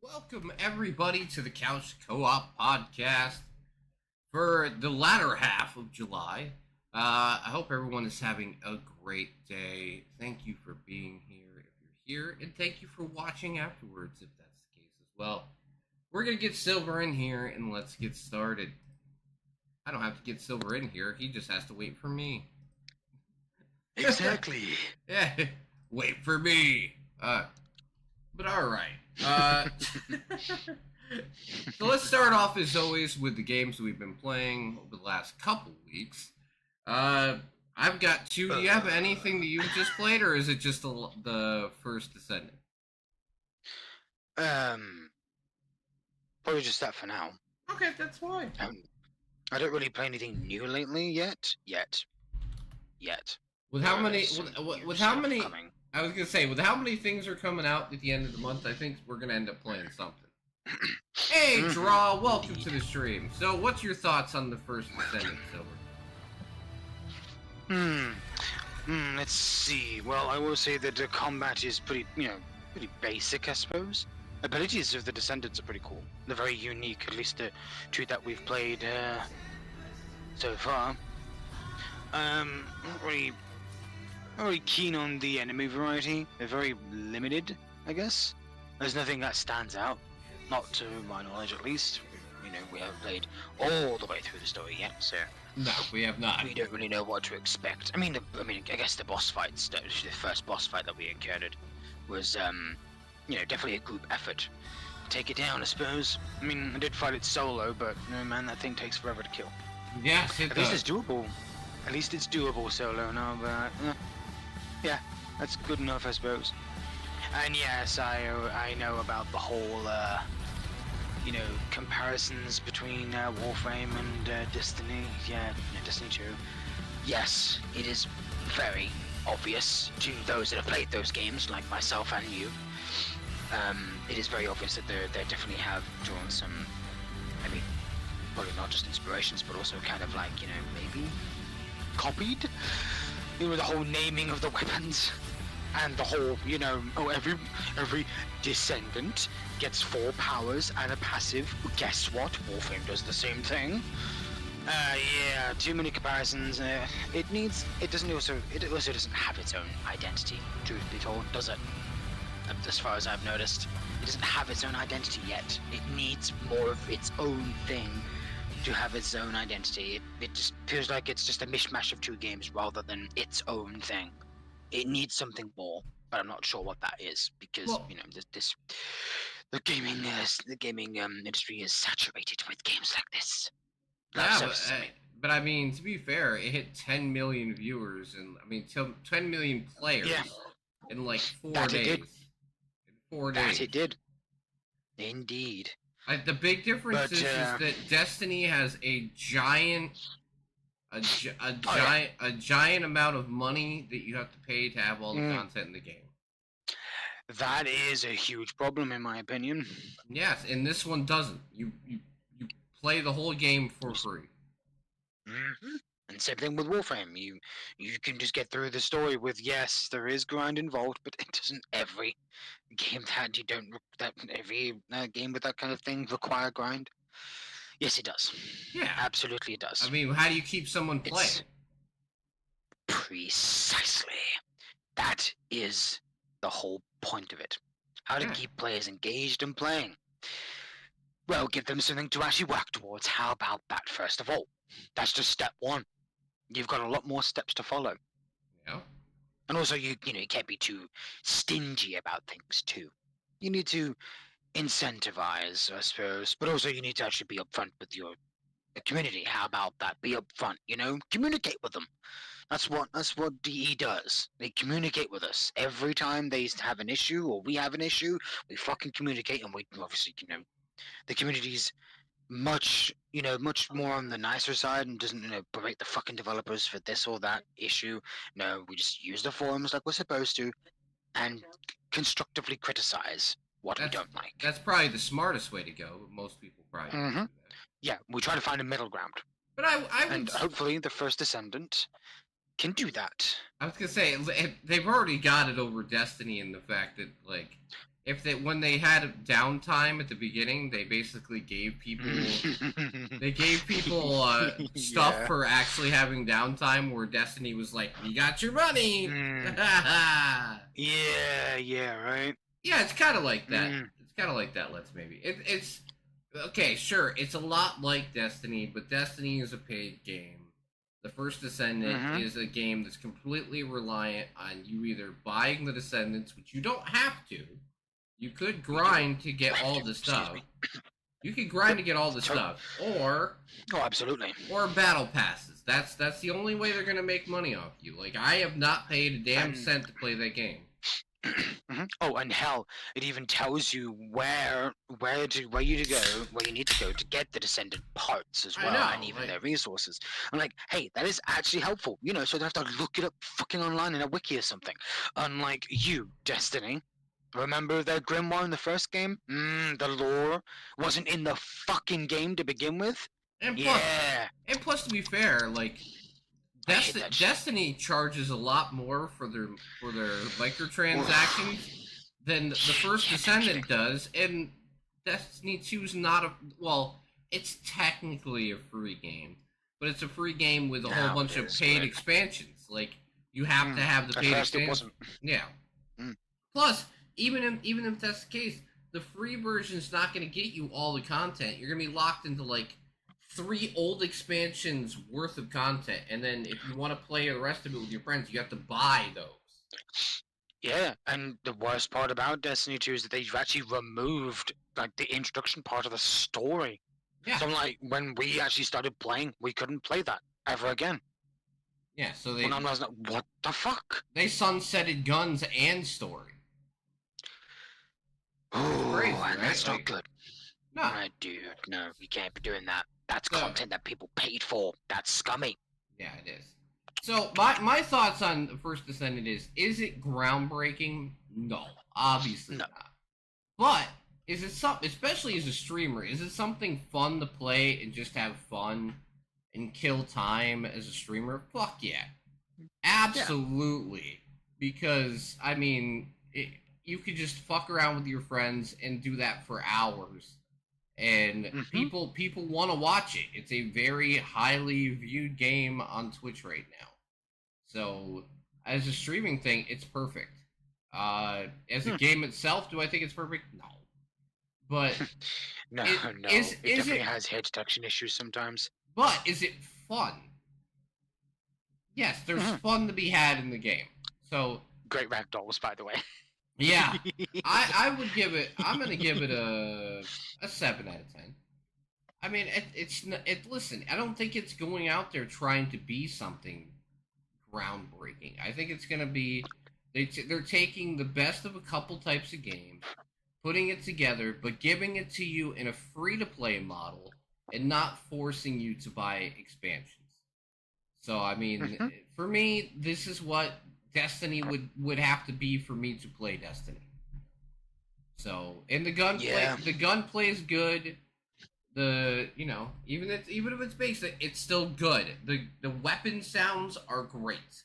Welcome everybody to the Couch Co-op podcast for the latter half of July. I hope everyone is having a great day. Thank you for being here if you're here, and thank you for watching afterwards if that's the case as well. We're gonna get Silver in here and let's get started. I don't have to get Silver in here, he just has to wait for me. Exactly. Yeah, wait for me. But alright. So let's start off as always with the games we've been playing over the last couple weeks. I've got two. Do you have anything that you just played, or is it just the first Descendant? Probably just that for now. Okay, that's fine. I don't really play anything new lately yet. With how many? Some With new how stuff many? coming. I was gonna say, with how many things are coming out at the end of the month, I think we're gonna end up playing something. Hey, Draw, welcome to the stream. So, what's your thoughts on the first Descendant, Silver? Let's see. Well, I will say that the combat is pretty basic, I suppose. Abilities of the Descendants are pretty cool. They're very unique, at least the two that we've played so far. Not really keen on the enemy variety. They're very limited, I guess. There's nothing that stands out, not to my knowledge at least. We haven't played all the way through the story yet, so No, we have not. we don't really know what to expect. I guess the boss fights, the first boss fight that we encountered, was definitely a group effort. Take it down, I suppose. I did fight it solo, but no man, that thing takes forever to kill. Yes, it At least does. it's doable. At least it's doable solo now, but yeah, that's good enough, I suppose. And yes, I know about the whole comparisons between Warframe and Destiny. Yeah, Destiny 2. Yes, it is very obvious to those that have played those games, like myself and you. It is very obvious that they definitely have drawn some. Probably not just inspirations, but also kind of like maybe copied. The whole naming of the weapons. And the whole, every descendant gets 4 powers and a passive. Guess what? Warframe does the same thing. Yeah, too many comparisons. It also doesn't have its own identity, truth be told, does it? As far as I've noticed, it doesn't have its own identity yet. It needs more of its own thing to have its own identity. It just feels like it's just a mishmash of 2 games rather than its own thing. It needs something more, but I'm not sure what that is because the gaming industry is saturated with games like this. Yeah, but I mean, to be fair, it hit 10 million viewers and 10 million players in like 4 That days. it did. In 4 days. That it did. Indeed. The big difference But, is that Destiny has a giant amount of money that you have to pay to have all the content in the game. That is a huge problem, in my opinion. Yes, and this one doesn't. You play the whole game for free. Mm-hmm. And same thing with Warframe. You can just get through the story with, yes, there is grind involved, but it doesn't every game every game with that kind of thing require grind. Yes, it does. Yeah, absolutely, it does. How do you keep someone playing? Precisely. That is the whole point of it. How to keep players engaged and playing. Well, give them something to actually work towards. How about that, first of all? That's just step 1. You've got a lot more steps to follow. Yeah. And also, you can't be too stingy about things, too. You need to incentivize, I suppose, but also you need to actually be upfront with your community. How about that? Be upfront, communicate with them. That's what DE does. They communicate with us. Every time they have an issue or we have an issue, we fucking communicate, and we obviously, the community's much more on the nicer side and doesn't, berate the fucking developers for this or that issue. No, we just use the forums like we're supposed to and constructively criticize what we don't like. That's probably the smartest way to go. Most people probably do that. Yeah, we try to find a middle ground. But and hopefully the first Descendant can do that. I was gonna say, they've already got it over Destiny in the fact that, like, if they when they had downtime at the beginning, they basically gave people stuff Yeah. for actually having downtime. Where Destiny was like, "You got your money." Mm. Yeah, right. Yeah, it's kind of like that. Mm. It's kind of like that. Let's maybe it's okay. Sure, it's a lot like Destiny, but Destiny is a paid game. The First Descendant Mhm. is a game that's completely reliant on you either buying the Descendants, which you don't have to. You could grind to get all the Excuse stuff. me. You could grind to get all the stuff, or Oh, absolutely. battle passes. That's the only way they're gonna make money off you. Like I have not paid a damn And- cent to play that game. Oh, and hell, it even tells you where you need to go to get the descendant parts as I well, know, and even like- their resources. I'm like, hey, that is actually helpful, you know, so they have to look it up fucking online in a wiki or something. Unlike you, Destiny. Remember that Grimoire in the first game? The lore wasn't in the fucking game to begin with. And plus, Yeah. to be fair, like I hate that shit. Destiny charges a lot more for their microtransactions than the First Descendant does, and Destiny 2 is not a it's technically a free game, but it's a free game with a whole Now bunch it of is, paid right. expansions. Like you have to have the At paid first it expansions. wasn't. Yeah. Mm. Plus, even if that's the case, the free version's not going to get you all the content. You're going to be locked into like 3 old expansions worth of content, and then if you want to play the rest of it with your friends, you have to buy those. Yeah, and the worst part about Destiny 2 is that they've actually removed like the introduction part of the story. Yeah. So like when we actually started playing, we couldn't play that ever again. Yeah, so When I was like, what the fuck? they sunsetted guns and story. Oh, crazy, and right? that's Like- not good. No, Right, dude, no, we can't be doing that. That's No. content that people paid for. That's scummy. yeah, it is. So my thoughts on the First Descendant is it groundbreaking? No, obviously No. not. But is it something, especially as a streamer, is it something fun to play and just have fun and kill time as a streamer? Fuck yeah, absolutely. Because I mean, you could just fuck around with your friends and do that for hours, and Mhm. people want to watch it. It's a very highly viewed game on Twitch right now. So as a streaming thing, it's perfect. As a game itself, do I think it's perfect? No. But No, It- no. is- it is definitely it- has head detection issues sometimes. is it fun? Yes, there's Mhm. fun to be had in the game. So Great ragdolls, by the way. yeah, I would give it. I'm gonna give it a 7 out of 10. I mean, listen, I don't think it's going out there trying to be something groundbreaking. I think it's gonna be they're taking the best of a couple types of games, putting it together, but giving it to you in a free-to-play model and not forcing you to buy expansions. So I mean, Mhm. for me, this is what Destiny would have to be for me to play Destiny. So, and the gunplay is good. Even if it's basic, it's still good. The weapon sounds are great.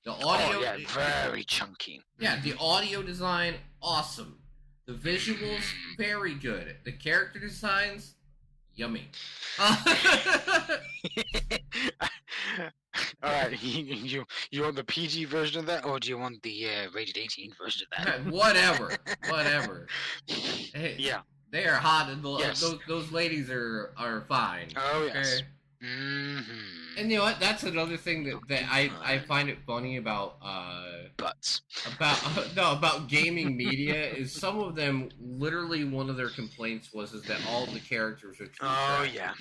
The audio, Oh, yeah, very chunky. the audio design awesome. The visuals very good. The character designs yummy. All right, you want the PG version of that, or do you want the rated 18 version of that? whatever. Hey, Yeah. they are hot, and Yes. those ladies are fine. Oh yes. Okay? Mm-hmm. And you know what? That's another thing that I find it funny about Butts. about gaming media is some of them literally one of their complaints was that all the characters are true Oh crap. yeah.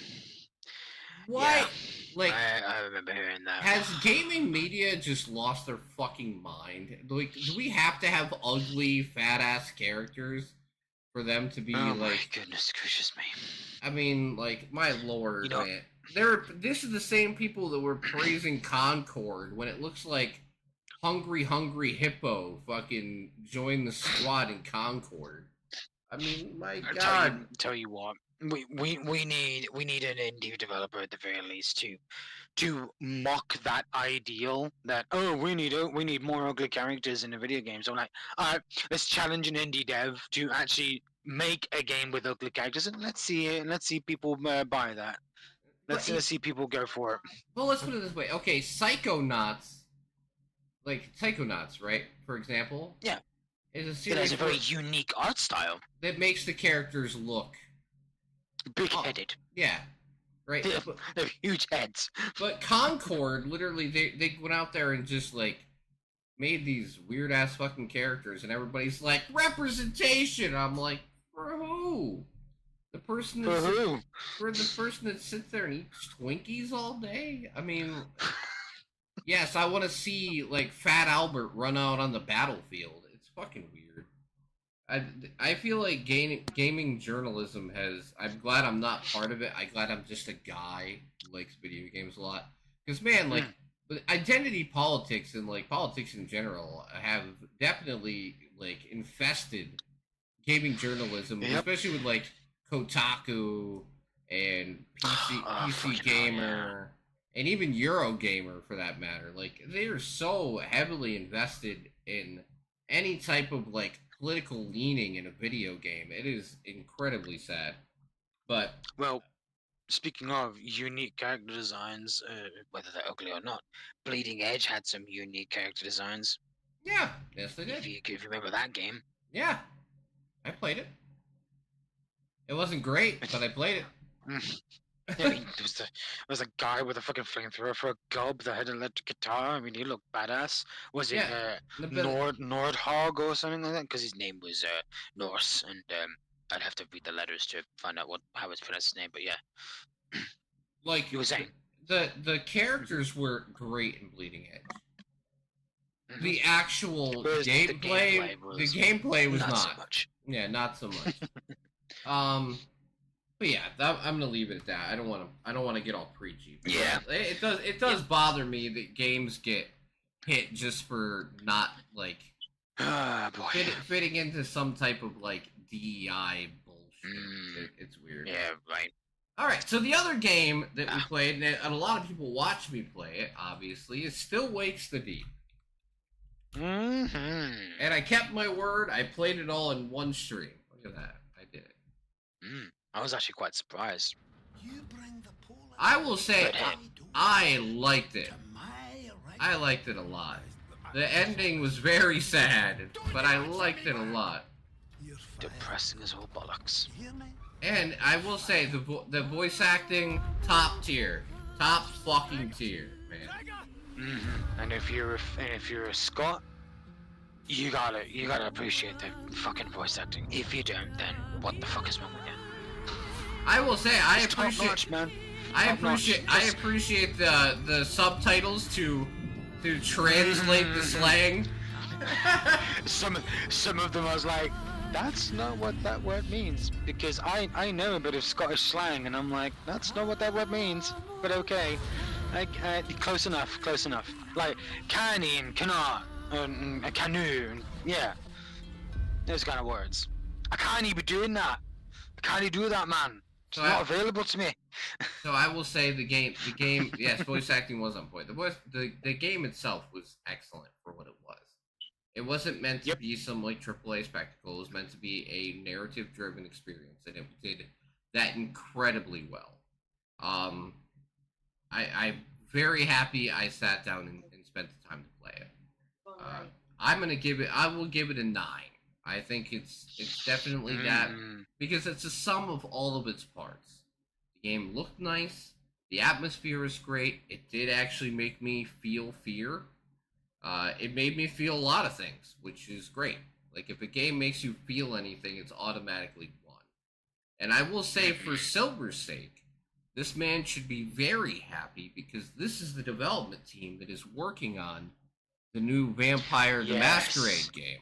Why? Yeah. Like, I remember hearing that. has gaming media just lost their fucking mind? Like, do we have to have ugly, fat ass characters for them to be Oh my like? goodness gracious me. I mean, like, my lord, You know- man. This is the same people that were praising Concord when it looks like Hungry Hippo fucking joined the squad in Concord. I mean, my I'll God. tell you what. we need an indie developer at the very least to mock that ideal that we need more ugly characters in the video games. So like, alright, let's challenge an indie dev to actually make a game with ugly characters, and let's see people buy that. But Let's see people go for it. well, let's put it this way. Okay, Psychonauts, like Psychonauts, right? For example, Yeah, is a it series has a very unique art style, that makes the characters look, big-headed. yeah, right. They're huge heads. But Concord, literally, they went out there and just like made these weird ass fucking characters, and everybody's like representation. I'm like, for who? The person For that who? for the person that sits there and eats Twinkies all day. I mean, yes, I want to see like Fat Albert run out on the battlefield. It's fucking weird. I feel like gaming journalism has. I'm glad I'm not part of it. I'm glad I'm just a guy who likes video games a lot. Because man, like identity politics and like politics in general have definitely like infested gaming journalism, Yep. especially with like Kotaku and PC Oh, fucking hell, Gamer and even Eurogamer for that matter. Like they are so heavily invested in any type of like political leaning in a video game. It is incredibly sad. But Well, speaking of unique character designs, whether they're ugly or not, Bleeding Edge had some unique character designs. yeah, yes they If did. you remember that game. Yeah, I played it. It wasn't great, but I played it. Yeah, I mean, there was a guy with a fucking flamethrower for a gob that had an electric guitar. I mean, he looked badass. Was it Yeah, but- Nordhog or something like that? Because his name was Norse, and I'd have to read the letters to find out how it's pronounced his name. But yeah, like you were saying. the characters were great in Bleeding Edge. Mhm. The actual Whereas the gameplay, gameplay was the gameplay was not not. so much. Yeah, not so much. But yeah, I'm gonna leave it at that. I don't want to get all preachy. Yeah. It does bother me that games get hit just for not like Ah, boy. fitting into some type of like DEI bullshit. Mm. It's weird. Yeah, right. All right, so the other game that we played, and a lot of people watch me play it, obviously, is Still Wakes the Deep. Mm-hmm. And I kept my word. I played it all in one stream. Look at that. I did it. I was actually quite surprised. I will say But hey. I liked it. I liked it a lot. The ending was very sad, but I liked it a lot. Depressing as all bollocks. And I will say the voice acting top tier, top fucking tier, man. And if you're a Scot, you gotta appreciate the fucking voice acting. If you don't, then what the fuck is wrong with you? I will say I It's top appreciate notch, man. I Top notch. appreciate the subtitles to translate the slang. Some of them I was like, that's not what that word means, because I know a bit of Scottish slang, and I'm like, that's not what that word means, but okay, close enough. Like canny and canard and a canoe, and yeah, those kind of words. I can't even be doing that. I can't even do that, man. It's So not available to me. So I will say the game, yes, voice acting was on point. The game itself was excellent for what it was. It wasn't meant to be some like AAA spectacle. It was meant to be a narrative-driven experience, and it did that incredibly well. I'm very happy I sat down and spent the time to play it. I will give it a 9. I think it's definitely that because it's a sum of all of its parts. The game looked nice. The atmosphere is great. It did actually make me feel fear. It made me feel a lot of things, which is great. Like, if a game makes you feel anything, it's automatically won. And I will say, for Silver's sake, this man should be very happy because this is the development team that is working on the new Vampire the Masquerade game.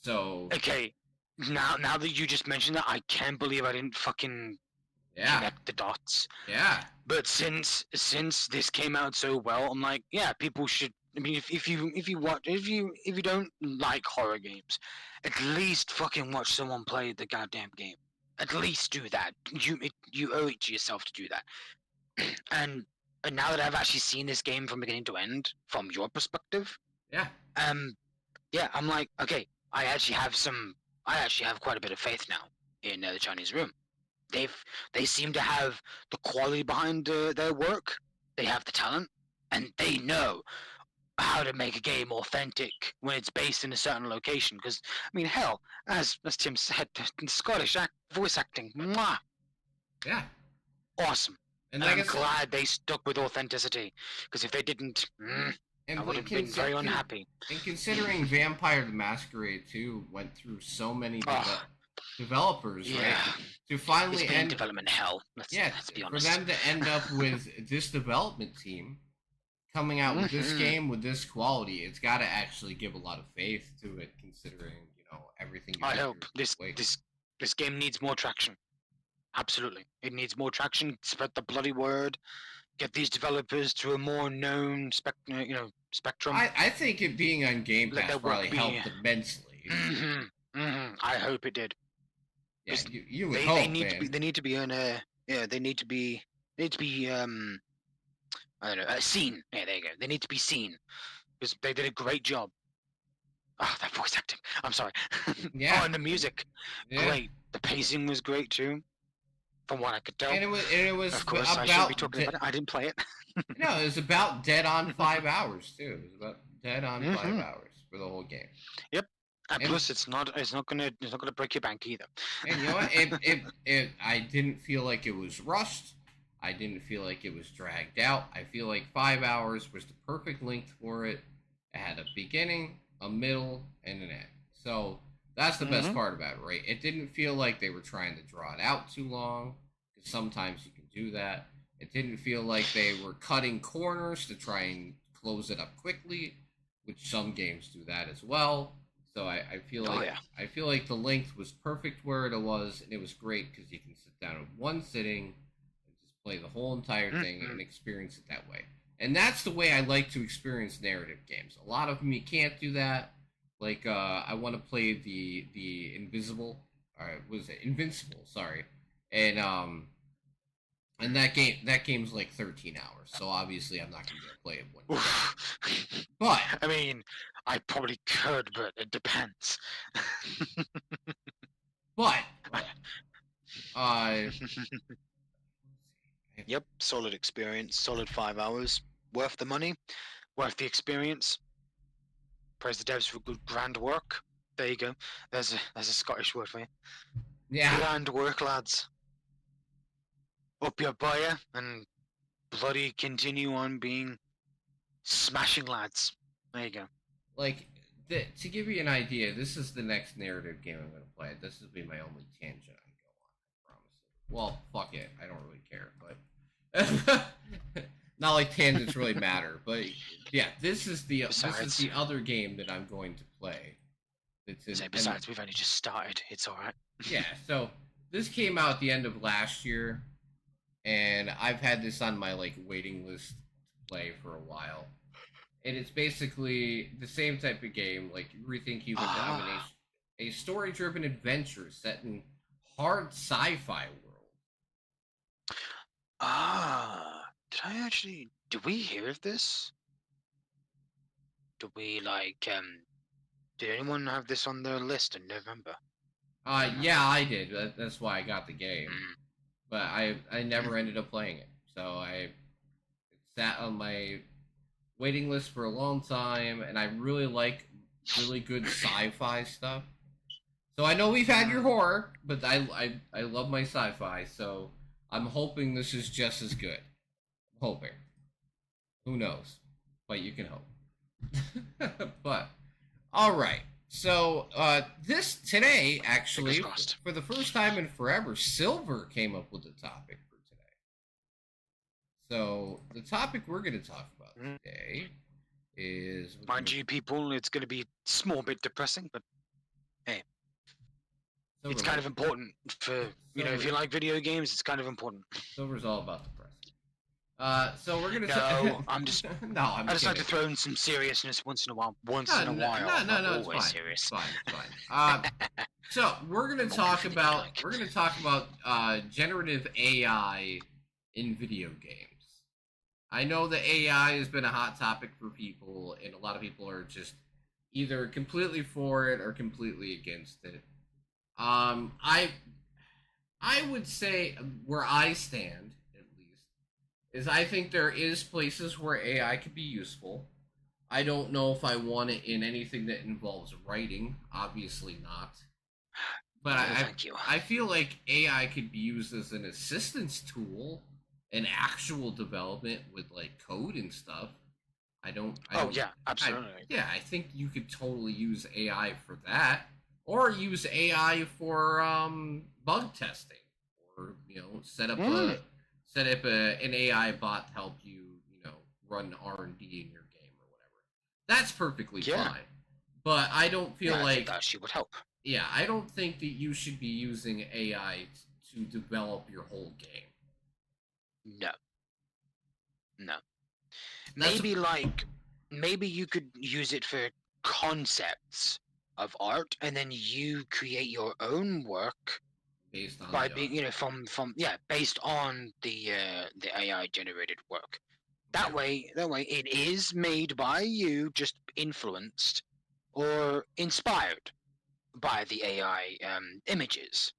So... Okay, now that you just mentioned that, I can't believe I didn't fucking connect the dots. Yeah. But since this came out so well, I'm like, yeah, people should. I mean, if you don't like horror games, at least fucking watch someone play the goddamn game. At least do that. You owe it to yourself to do that. And now that I've actually seen this game from beginning to end, from your perspective, Yeah. yeah, I'm like, okay, I actually have quite a bit of faith now in the Chinese Room. They seem to have the quality behind their work. They have the talent, and they know how to make a game authentic when it's based in a certain location. Because I mean, hell, as Tim said, Scottish voice acting, mwah, Yeah. awesome. And And like I'm I said, glad they stuck with authenticity. Because if they didn't, I would have been very unhappy. And considering Vampire the Masquerade 2 went through so many Oh, developers, yeah, right? To it's finally been end, development hell. Let's be for honest. them to end up with this development team coming out with this game with this quality, it's got to actually give a lot of faith to it, considering everything. I hope this game needs more traction. Absolutely, it needs more traction. Spread the bloody word. Get these developers to a more known spectrum. I think it being on Game Let Pass their work probably be- helped immensely. I hope it did. Yeah, you would They hope, need man. to be. They need to be in a. Yeah, they need to be. They need to be. I don't know. Seen. Yeah, there you go. They need to be seen because they did a great job. Oh, that voice acting. I'm sorry. Yeah. Oh, and the music. Yeah. Great. The pacing was great too, from what I could tell. And it was Of course, about I shouldn't be talking about it. I didn't play it. no, it was about dead on 5 hours too. It was about dead on 5 hours for the whole game. And plus, it's not gonna break your bank either. And you know what? I didn't feel like it was rushed. I didn't feel like it was dragged out. I feel like 5 hours was the perfect length for it. It had a beginning, a middle, and an end. So that's the best part about it, right? It didn't feel like they were trying to draw it out too long, because sometimes you can do that. It didn't feel like they were cutting corners to try and close it up quickly, which some games do that as well. So I feel like I feel like the length was perfect where it was, and it was great because you can sit down in one sitting and just play the whole entire thing and experience it that way. And that's the way I like to experience narrative games. A lot of them you can't do that. Like I want to play the Invisible, or was it Invincible? Sorry, and that game's like 13 hours. So obviously I'm not gonna be able to play it one day. But I mean, I probably could, but it depends. But Yep, solid experience, solid 5 hours, worth the money, worth the experience. Praise the devs for good grand work. There you go. There's a Scottish word for you. yeah, Grand work, lads. Up your buyer and bloody continue on being smashing lads. There you go. like to give you an idea, this is the next narrative game I'm gonna play. This will be my only tangent I go on. I promise. Well, fuck it. I don't really care, but not like tangents really matter. But yeah, this is the other game that I'm going to play. Besides, we've only just started. It's all right. Yeah. So this came out at the end of last year, and I've had this on my waiting list to play for a while. And it's basically the same type of game, like Rethink Human Domination, a story-driven adventure set in hard sci-fi world. Did we hear of this? Did we did anyone have this on their list in November? Yeah, I did. That's why I got the game. But I never ended up playing it. So it sat on my waiting list for a long time, and I really like really good sci-fi stuff. So I know we've had your horror, but I love my sci-fi, so I'm hoping this is just as good. I'm hoping. Who knows? But you can hope. But all right. So today actually, for the first time in forever, Silver came up with a topic for today. So the topic we're going to talk about today is, mind you, people, it's going to be a small bit depressing, but hey, it's kind of important for if you like video games, it's kind of important. Silver's all about depressing. So we're gonna. No, I'm just. No, I'm I just like to kidding. throw in some seriousness once in a while. Once No, in a no, while. no, I'm no, not no, it's always fine. serious. It's fine. It's fine. So we're gonna I'm talk only about like. generative AI in video games. I know that AI has been a hot topic for people, and a lot of people are just either completely for it or completely against it. I would say where I stand, at least, is I think there is places where AI could be useful. I don't know if I want it in anything that involves writing. Obviously not. But Oh, thank you. I feel like AI could be used as an assistance tool in actual development with like code and stuff. I Oh don't yeah, I absolutely. Yeah, I think you could totally use AI for that, or use AI for bug testing, or Mm, an AI bot to help run R&D in your game or whatever. That's perfectly yeah, fine. But I don't feel yeah. I think like that she would help. yeah, I don't think that you should be using AI to develop your whole game. No, no. That's Maybe like, maybe you could use it for concepts of art, and then you create your own work based on by the art. being, from yeah, based on the AI generated work. Okay. That way, it is made by you, just influenced or inspired by the AI images.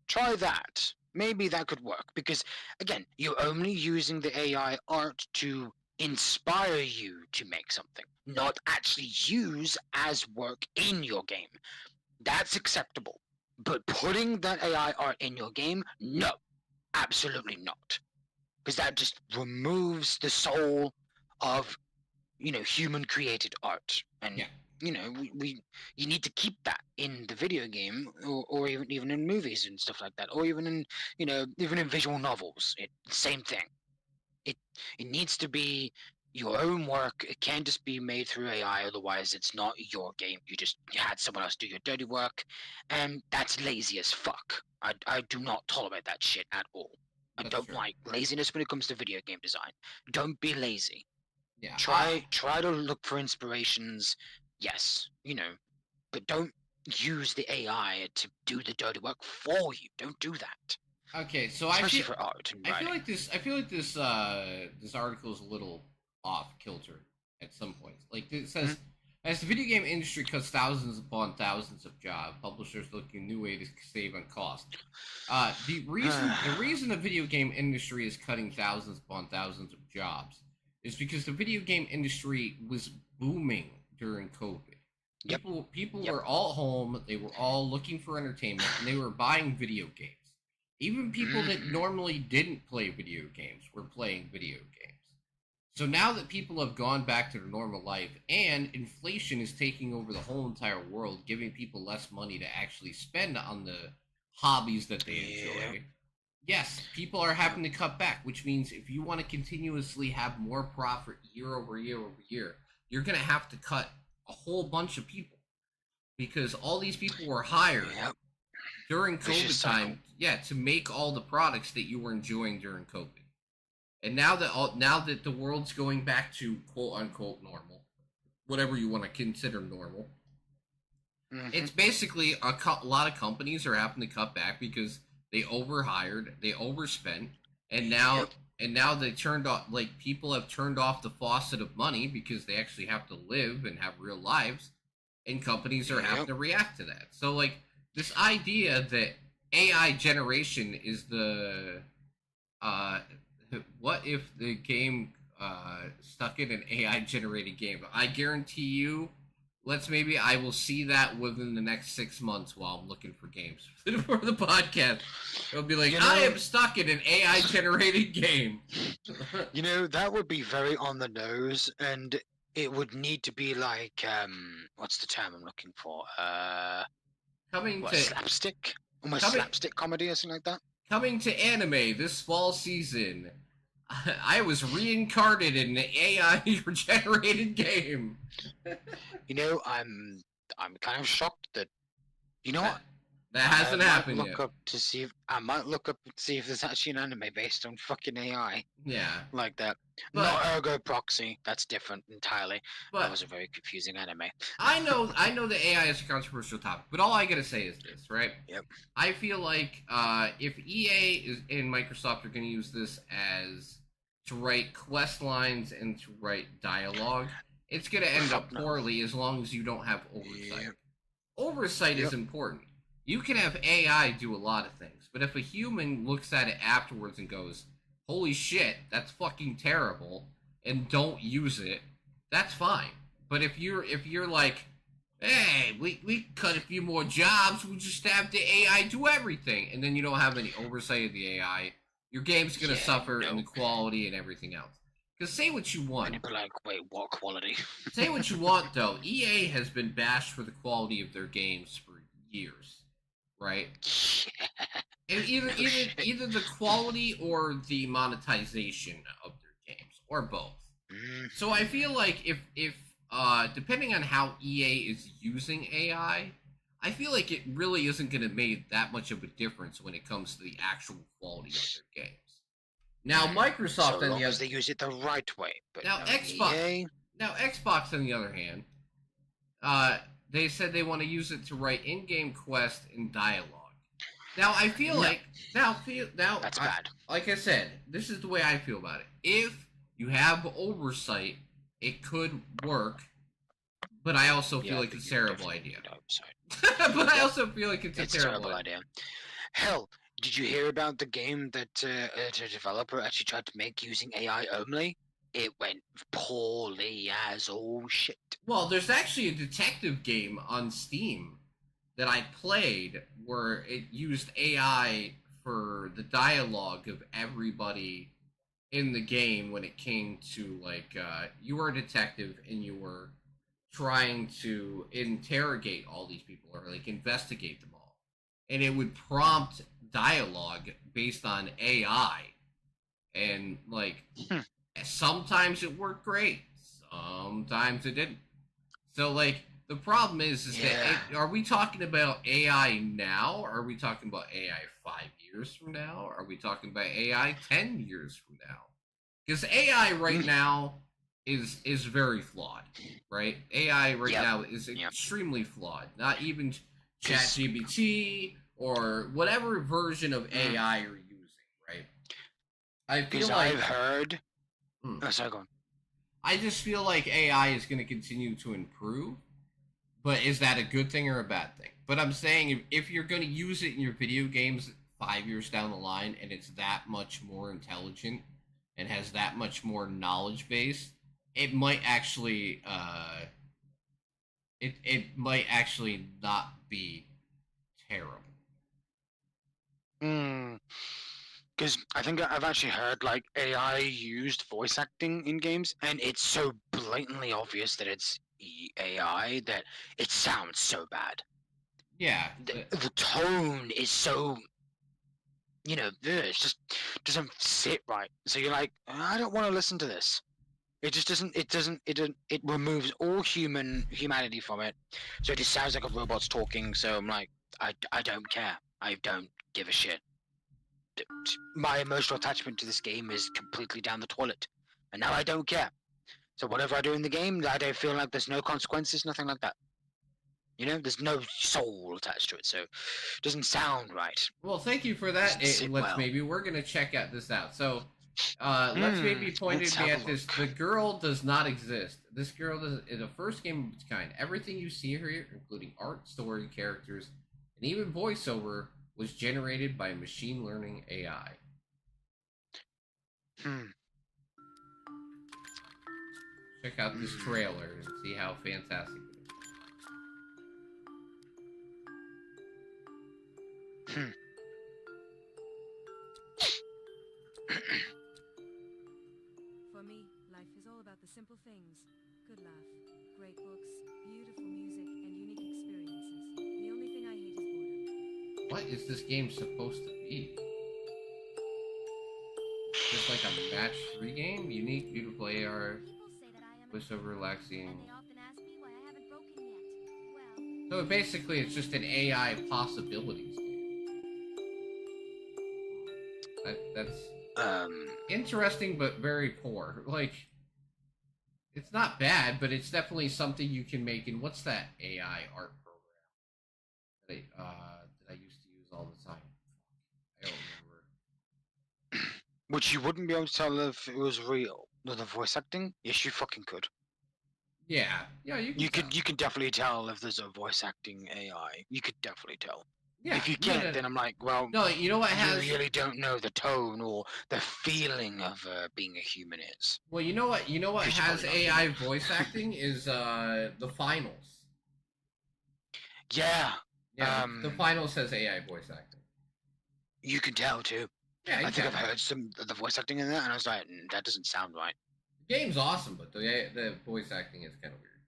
Try that. Maybe that could work because, again, you're only using the AI art to inspire you to make something, not actually use as work in your game. That's acceptable. But putting that AI art in your game, no, absolutely not. Because that just removes the soul of human created art. And Yeah, we you need to keep that in the video game, or even in movies and stuff like that, or even in even in visual novels. Same thing. It needs to be your own work. It can't just be made through AI, otherwise it's not your game. You had someone else do your dirty work, and that's lazy as fuck. I do not tolerate that shit at all. I that's don't true. like laziness when it comes to video game design. Don't be lazy. Yeah, Try to look for inspirations, yes, but don't use the AI to do the dirty work for you. Don't do that, okay. So especially for art and writing. I feel like this article is a little off kilter at some points. Like it says, Mhm. as the video game industry cuts thousands upon thousands of jobs, publishers looking a new way to save on cost. The reason the video game industry is cutting thousands upon thousands of jobs is because the video game industry was booming during COVID. Yep, People yep. were all home, they were all looking for entertainment, and they were buying video games. Even people that Hmm. normally didn't play video games were playing video games. So now that people have gone back to their normal life and inflation is taking over the whole entire world, giving people less money to actually spend on the hobbies that they Yep, enjoy, yes, people are having to cut back, which means if you want to continuously have more profit year over year over year, you're going to have to cut a whole bunch of people because all these people were hired yep. during Vicious COVID cycle. time, yeah, to make all the products that you were enjoying during COVID. And now that the world's going back to quote unquote normal, whatever you want to consider normal, Hmm. it's basically a lot of companies are having to cut back because they overhired, they overspent, and now Yep. they turned off like people have turned off the faucet of money because they actually have to live and have real lives, and companies are having Yep. to react to that. So like this idea that AI generation is the uh what if the game stuck in an AI generated game? I guarantee you, I will see that within the next 6 months while I'm looking for games for the podcast. It'll be like You I know, am stuck in an AI generated game. that would be very on the nose, and it would need to be like what's the term I'm looking for? coming What, to slapstick? Almost coming slapstick comedy or something like that. coming to anime this fall season. I was reincarnated in an AI generated game. I'm kind of shocked that you know That what That hasn't happened look yet. up to see if I might look up and see if there's actually an anime based on fucking AI Yeah, like that. But- Not Ergo Proxy. That's different entirely. That but was a very confusing anime. I know the AI is a controversial topic, but all I gotta say is this, right? Yep. I feel like if EA and Microsoft are gonna use this as to write quest lines and to write dialogue, it's gonna end up Fuck no. poorly as long as you don't have oversight. Yep. Oversight is Yep. important. You can have AI do a lot of things, but if a human looks at it afterwards and goes, "Holy shit, that's fucking terrible," and don't use it, that's fine. But if you're like, "Hey, we cut a few more jobs, we'll just have the AI do everything," and then you don't have any oversight of the AI, your game's gonna suffer in the quality and everything else. Because say what you want. And you'd be like, wait, what quality? Say what you want, though. EA has been bashed for the quality of their games for years, right? And either the quality or the monetization of their games, or both. So I feel like if depending on how EA is using AI, I feel like it really isn't going to make that much of a difference when it comes to the actual quality of their games. Now Microsoft, so long as they use it the right way. But now Xbox, on the other hand, they said they want to use it to write in-game quest and dialogue. Now I feel like that's bad. Like I said, this is the way I feel about it. If you have oversight, it could work, but I also feel like it's a terrible idea. But I also feel like it's a terrible idea. Hell, did you hear about the game that a developer actually tried to make using AI only? It went poorly as all shit. Well, there's actually a detective game on Steam that I played where it used AI for the dialogue of everybody in the game when it came to, like, you were a detective and you were trying to interrogate all these people or, like, investigate them all. And it would prompt dialogue based on AI. And, like, sometimes it worked great. Sometimes it didn't. So, like, the problem is that are we talking about AI now? Or are we talking about AI 5 years from now? Are we talking about AI 10 years from now? Because AI right now is very flawed, right? AI right now is extremely flawed. Not even ChatGPT or whatever version of AI you're using, right? I feel like I've heard. Oh, sorry, go on. I just feel like AI is going to continue to improve. But is that a good thing or a bad thing? But I'm saying if you're going to use it in your video games 5 years down the line and it's that much more intelligent and has that much more knowledge base, it might actually it might actually not be terrible. Because I think I've actually heard like AI used voice acting in games, and it's so blatantly obvious that it's AI that it sounds so bad. Yeah. The tone is so, it just doesn't sit right. So you're like, I don't want to listen to this. It just doesn't. It removes all humanity from it. So it just sounds like a robot's talking. So I'm like, I don't care. I don't give a shit. My emotional attachment to this game is completely down the toilet, and now I don't care. So whatever I do in the game, I don't feel like there's no consequences, nothing like that. There's no soul attached to it, so it doesn't sound right. Well, thank you for that. Maybe we're gonna check out this out. So, let's maybe pointed me at this. The girl does not exist. This girl is the first game of its kind. Everything you see here, including art, story, characters, and even voiceover, was generated by machine learning AI. Check out this trailer and see how fantastic it is. For me, life is all about the simple things. Good laugh, great books, beautiful music, and unique experiences. The only thing I hate is boredom. What is this game supposed to be? Just like a match 3 game? Unique, beautiful AR, voiceover, relaxing. And they often ask me why I haven't broken yet. Well, So basically, it's just an AI possibilities game. That's interesting, but very poor. Like, it's not bad, but it's definitely something you can make. And what's that AI art program that I used to use all the time? I don't remember. Which you wouldn't be able to tell if it was real. The voice acting? Yes, you fucking could. Yeah, you can. You can definitely tell if there's a voice acting AI. You could definitely tell. Yeah, If you can't, then I'm like, well, no. You know what has? You really don't know the tone or the feeling of being a human is. Well, you know what? You know what has AI voice acting is the finals. Yeah. Yeah, the finals has AI voice acting. You can tell too. Yeah, I think I've heard some of the voice acting in that, and I was like, that doesn't sound right. The game's awesome, but the voice acting is kind of weird.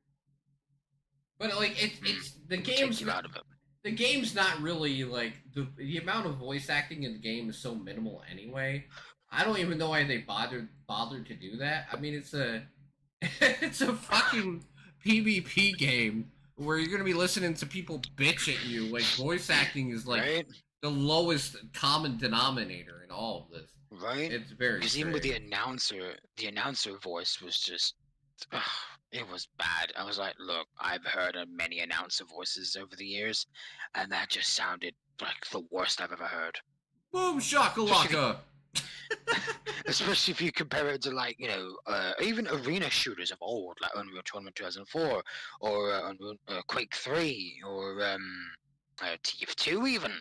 But like it's the game's out of it. The game's not really like the amount of voice acting in the game is so minimal anyway. I don't even know why they bothered to do that. I mean, it's a it's a fucking PvP game where you're gonna be listening to people bitch at you. Like voice acting is like the lowest common denominator in all of this. Right? It's very because even with the announcer voice was just it was bad. I was like, look, I've heard of many announcer voices over the years, and that just sounded like the worst I've ever heard. Boom shakalaka. Especially if you compare it to like, you know, even arena shooters of old, like Unreal Tournament 2004 or Quake 3 or TF2 even.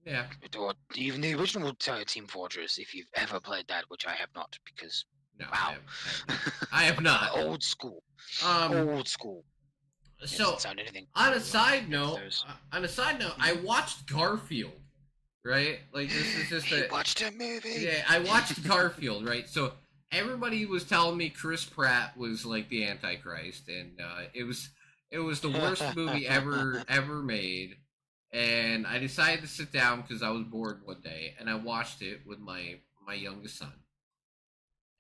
Yeah. Or even the original Team Fortress, if you've ever played that, which I have not, because no, wow, I have not. Old school. Old school. So, on a side note, I watched Garfield. Right, like this is just a watched a movie. Yeah, I watched Garfield. Right, so everybody was telling me Chris Pratt was like the Antichrist, and it was the worst movie ever made. And I decided to sit down because I was bored one day, and I watched it with my youngest son.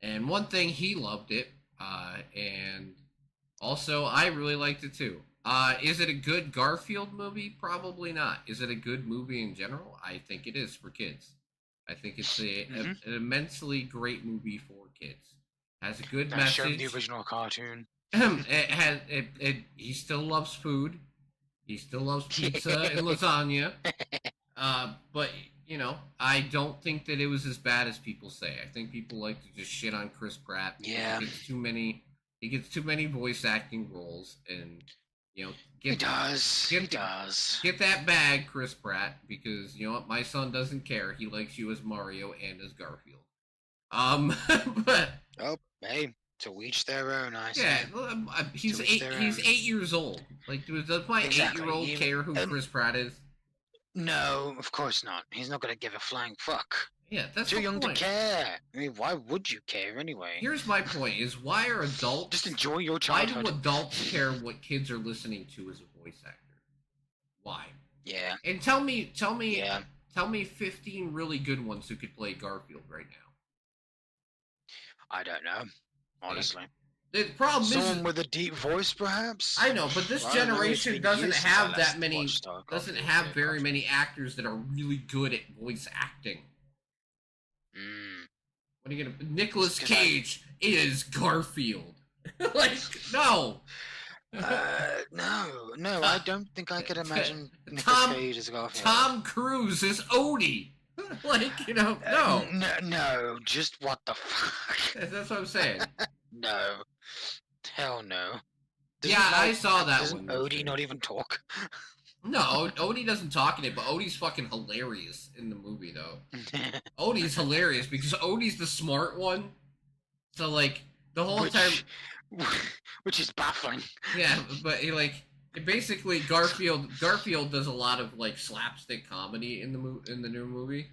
And one thing, he loved it, and also I really liked it too. Is it a good Garfield movie? Probably not. Is it a good movie in general? I think it is for kids. I think it's an immensely great movie for kids. Has a good message. Show the original cartoon. He still loves food. He still loves pizza and lasagna. But, you know, I don't think that it was as bad as people say. I think people like to just shit on Chris Pratt. Yeah. He gets too many voice acting roles, and, you know, he does. Get that bag, Chris Pratt, because, you know what, my son doesn't care. He likes you as Mario and as Garfield. But... Oh, hey. To each their own, I say. Yeah, he's 8 years old. Like, does my 8-year-old care who Chris Pratt is? No, of course not. He's not gonna give a flying fuck. Yeah, that's too young to care. I mean, why would you care anyway? Here's my point: is why are adults just enjoy your childhood? Why do adults care what kids are listening to as a voice actor? Why? Yeah. And tell me 15 really good ones who could play Garfield right now. I don't know. Honestly, the problem is someone with a deep voice, perhaps. I know, but this generation doesn't have that many. Doesn't have very many actors that are really good at voice acting. What are you gonna? Nicolas Cage is Garfield. Like no. No, I don't think I could imagine Nicolas Cage as Garfield. Tom Cruise is Odie. Like, you know, no. No, just what the fuck? That's what I'm saying. No. Hell no. I saw that doesn't one. Odie not even talk? No, Odie doesn't talk in it, but Odie's fucking hilarious in the movie, though. Odie's hilarious because Odie's the smart one. So, like, the whole time... Which is baffling. Yeah, but he, like... Basically, Garfield does a lot of like slapstick comedy in the new movie,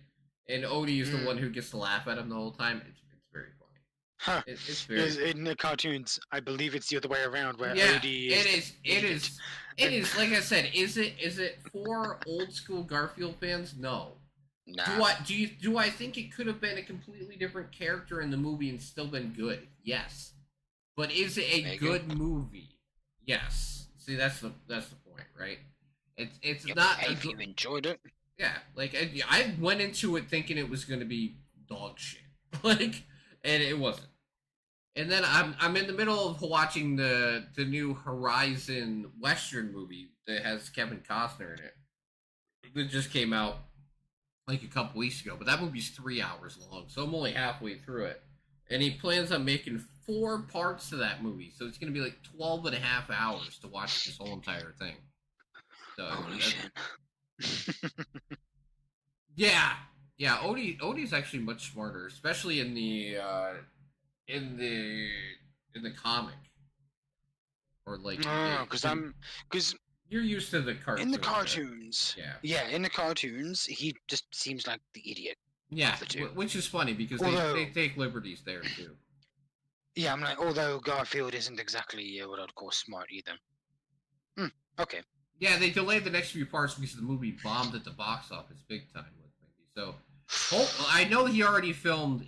and Odie is the one who gets to laugh at him the whole time. It's very funny. Huh? It's very in the cartoons. I believe it's the other way around, where Odie is. It is. Like I said, is it for old school Garfield fans? No. Nah. Do I think it could have been a completely different character in the movie and still been good? Yes. But is it a good movie? Yes. See, that's the point, right? It's Yep. not. Hey, if you enjoyed it, Yeah, like I went into it thinking it was gonna be dog shit, like, and it wasn't. And then I'm in the middle of watching the new Horizon Western movie that has Kevin Costner in it. That just came out like a couple weeks ago, but that movie's 3 hours long, so I'm only halfway through it. And he plans on making 4 parts to that movie, so it's gonna be like 12 and a half hours to watch this whole entire thing. So holy shit. yeah, Odie's actually much smarter, especially in the comic, or like Because you're used to the cartoon. in the cartoons, yeah, in the cartoons, he just seems like the idiot. yeah, the two. which is funny because they take liberties there too. Yeah, I'm like, although Garfield isn't exactly what I'd call smart either. Okay. Yeah, they delayed the next few parts because the movie bombed at the box office big time with maybe. So, I know he already filmed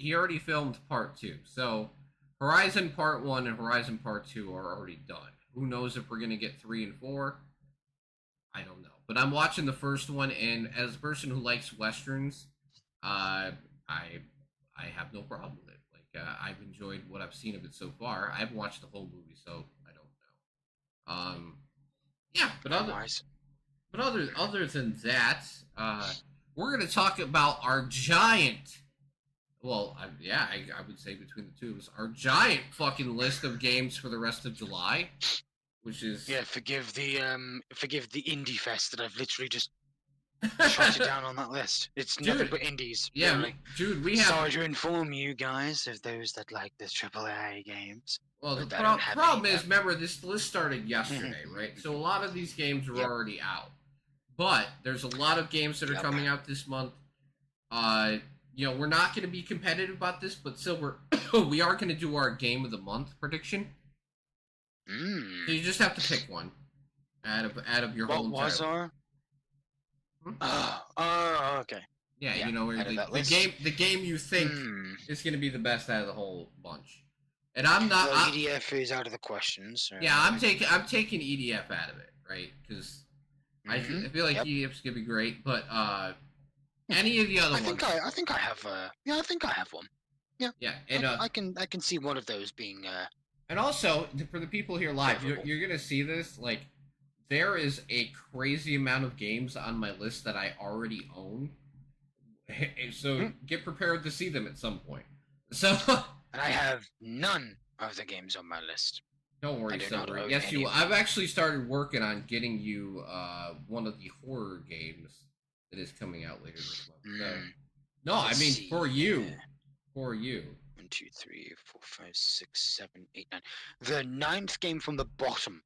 part 2. So, Horizon Part 1 and Horizon Part 2 are already done. Who knows if we're gonna get 3 and 4? I don't know. But I'm watching the first one, and as a person who likes westerns, I have no problem with it. Like I've enjoyed what I've seen of it so far. I haven't watched the whole movie, so I don't know. Yeah, but other than that, we're gonna talk about our giant. Well, I would say between the two of us, our giant fucking list of games for the rest of July, which is forgive the indie fest that I've literally just shot it down on that list. It's nothing but indies. Yeah, really. Dude, we have. Sorry to inform you guys of those that like the AAA games. Well, the But I don't have problem any is, remember, this list started yesterday, right? So a lot of these games were already out. But there's a lot of games that are coming out this month. We're not going to be competitive about this, but Silver, we are going to do our Game of the Month prediction. So you just have to pick one out of your whole entire... What was our? Okay. Yeah, the game you think is going to be the best out of the whole bunch. And I'm not. Well, EDF is out of the question. So I'm taking EDF out of it, right? Because I feel like EDF's gonna be great, but any of the other ones. I think I have. I think I have one. Yeah. Yeah, and I can see one of those being. And also for the people here live, you're gonna see this. Like, there is a crazy amount of games on my list that I already own. So get prepared to see them at some point. So. And I have none of the games on my list. Don't worry, Silver. Yes, you will. I've actually started working on getting you one of the horror games that is coming out later this month. So, no, I mean for you. For you. 1, 2, 3, 4, 5, 6, 7, 8, 9. The 9th game from the bottom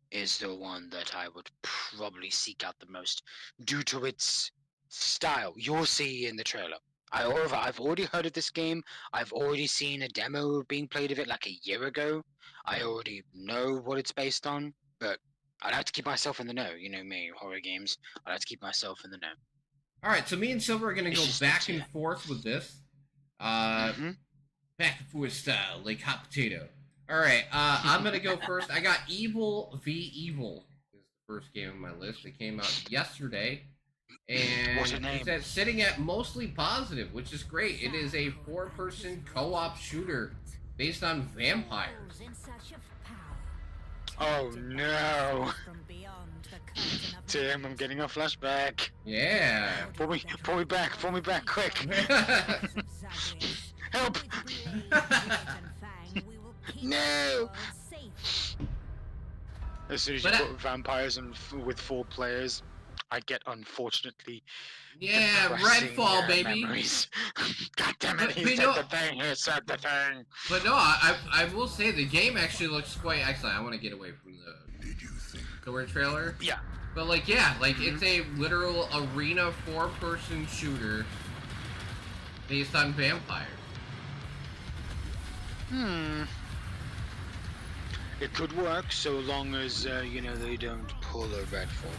is the one that I would probably seek out the most due to its style. You'll see in the trailer. I've already heard of this game. I've already seen a demo being played of it like a year ago. I already know what it's based on, but I like to keep myself in the know. You know me, horror games. I like to keep myself in the know. All right, so me and Silver are going to go back and forth with this. Back and forth style, like hot potato. All right, I'm going to go first. I got Evil v. Evil is the first game on my list. It came out yesterday. And it's sitting at mostly positive, which is great. It is a 4-person co-op shooter based on vampires. Oh no! Tim, I'm getting a flashback. Yeah. Pull me back, quick! Help! No! As soon as you put vampires and with 4 players, I get unfortunately. Yeah, Redfall, baby. Memories. God damn it! He said the thing. He said the thing. But no, I will say the game actually looks quite excellent. I want to get away from the word trailer. Yeah. But it's a literal arena 4-person shooter based on vampires. It could work so long as they don't pull a Redfall.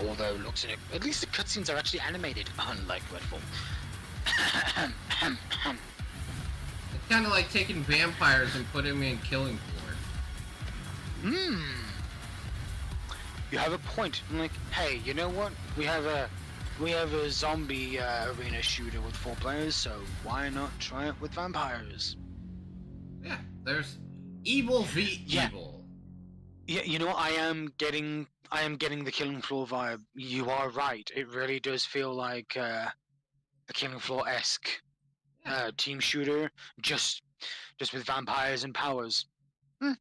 Although it looks at least the cutscenes are actually animated, unlike Redfall. It's kind of like taking vampires and putting them in Killing Floor. you have a point. I'm like, hey, you know what? We have a zombie arena shooter with 4 players, so why not try it with vampires? Yeah, there's evil v Yeah. evil. Yeah, you know what? I am getting the Killing Floor vibe. You are right. It really does feel like a Killing Floor-esque Yeah. team shooter, just with vampires and powers. All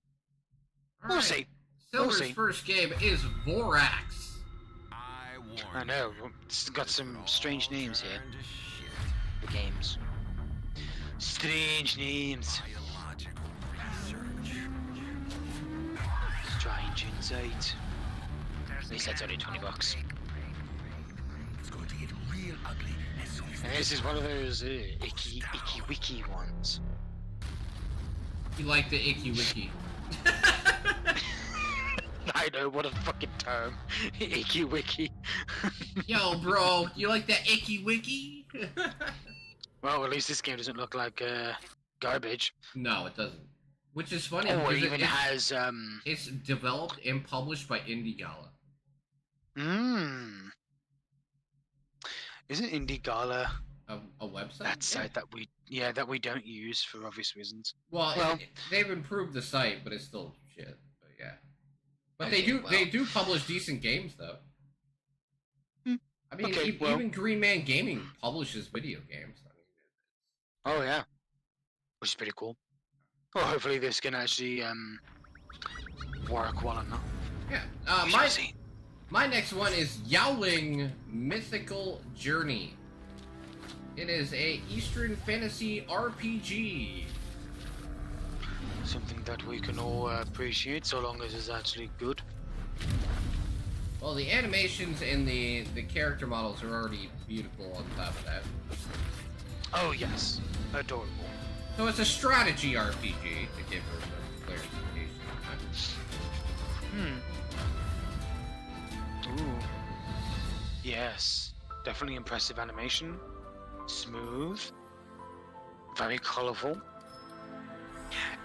We'll right. see. Silver's see. first game is Vorax. I know. It's got some strange names here. The games. Strange names. Strange insight. At least that's only $20. It's going to get real ugly as soon as And this is one of those icky wiki ones. You like the icky wiki. I know, what a fucking term. Icky wiki. Yo, bro, you like that icky wiki? Well, at least this game doesn't look like garbage. No, it doesn't. Which is funny. Oh, it because even has It's developed and published by Indie Gala. Isn't Indie Gala A website? that Yeah. site that we don't use for obvious reasons? Well, they've improved the site, but it's still shit. But yeah. But Okay, they do publish decent games though. Hmm. I mean, Okay, well- even Green Man Gaming publishes video games. I mean, Oh yeah, which is pretty cool. Well, hopefully this can actually work well enough. yeah. We shall see. My next one is Yowling Mythical Journey. It is a Eastern fantasy RPG. Something that we can all appreciate, so long as it's actually good. Well, the animations and the character models are already beautiful on top of that. Oh yes, adorable. So it's a strategy RPG, to give her some clarification. Ooh. Yes, definitely impressive animation. Smooth. Very colorful.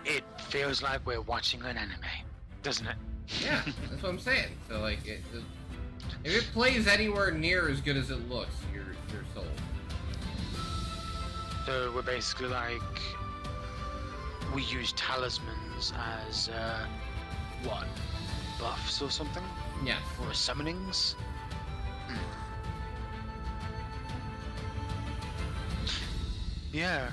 It feels like we're watching an anime, doesn't it? Yeah, that's what I'm saying. So like, if it plays anywhere near as good as it looks, you're sold. So we're basically like, we use talismans as what, buffs or something, Yes. or summonings. Yeah.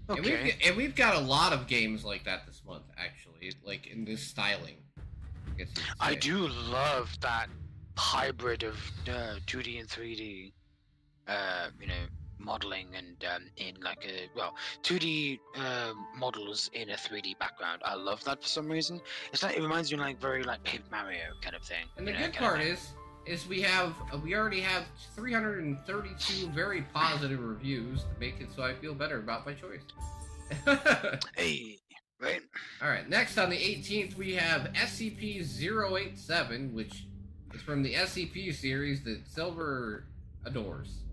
Okay. And we've got a lot of games like that this month, actually, like in this styling. I guess you could I say. do love that hybrid of 2D and 3D, modeling and in like a 2D models in a 3D background. I love that for some reason. It's like, it reminds me of like very like Paper Mario kind of thing. And the you know, good kind of part thing. is we already have 332 very positive reviews to make it so I feel better about my choice. Hey, right? All right, next on the 18th we have SCP-087, which is from the SCP series that Silver adores.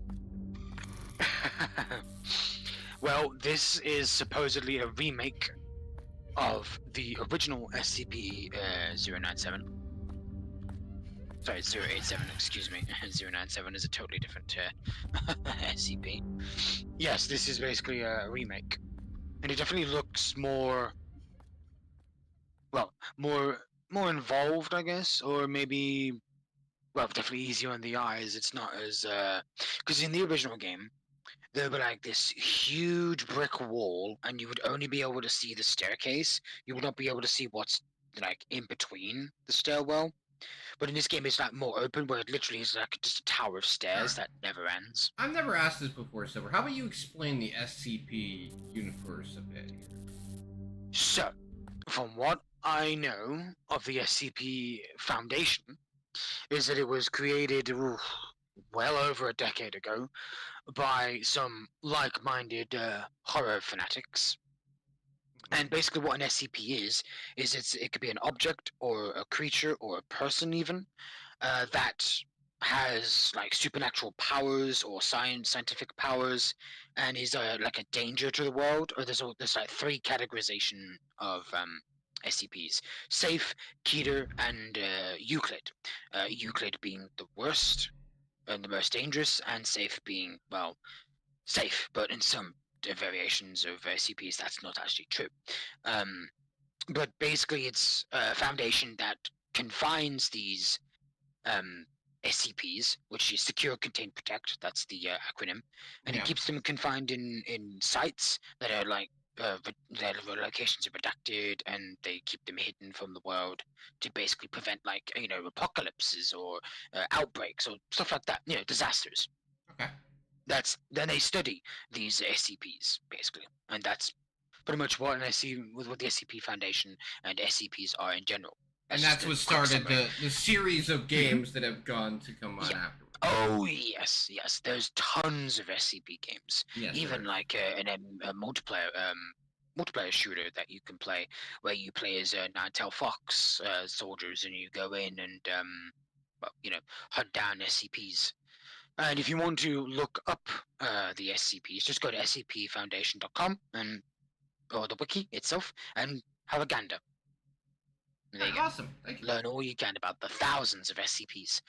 Well, this is supposedly a remake of the original SCP-097. Sorry, 087, excuse me. 097 is a totally different SCP. Yes, this is basically a remake. And it definitely looks more involved, I guess, or maybe, definitely easier on the eyes. It's not as, because in the original game, there would be like this huge brick wall, and you would only be able to see the staircase. You would not be able to see what's like in between the stairwell. But in this game, it's like more open, where it literally is like just a tower of stairs that never ends. I've never asked this before, Silver. How about you explain the SCP universe a bit here? So, from what I know of the SCP Foundation, is that it was created well over a decade ago by some like-minded horror fanatics. And basically what an SCP is it could be an object or a creature or a person even that has like supernatural powers or scientific powers and is like a danger to the world. Or there's like 3 categorization of SCPs: Safe, Keter, and Euclid. Euclid being the worst and the most dangerous, and Safe being, well, safe, but in some variations of SCPs that's not actually true. But basically, it's a foundation that confines these um, SCPs, which is Secure, Contain, Protect. That's the acronym, and Yeah. it keeps them confined in sites that are like their locations are redacted, and they keep them hidden from the world to basically prevent, like, apocalypses or outbreaks or stuff like that. Disasters. Okay. That's then they study these SCPs basically, and that's pretty much what I see with what the SCP Foundation and SCPs are in general. And just that's a what quick started summary. the series of games that have gone to come on Yeah. afterwards. Oh yes, yes. There's tons of SCP games. Yes, Even there like a multiplayer shooter that you can play, where you play as Ninetale Fox soldiers, and you go in and hunt down SCPs. And if you want to look up the SCPs, just go to scpfoundation.com or the wiki itself and have a gander. There you go. Awesome. Thank you. Learn all you can about the thousands of SCPs.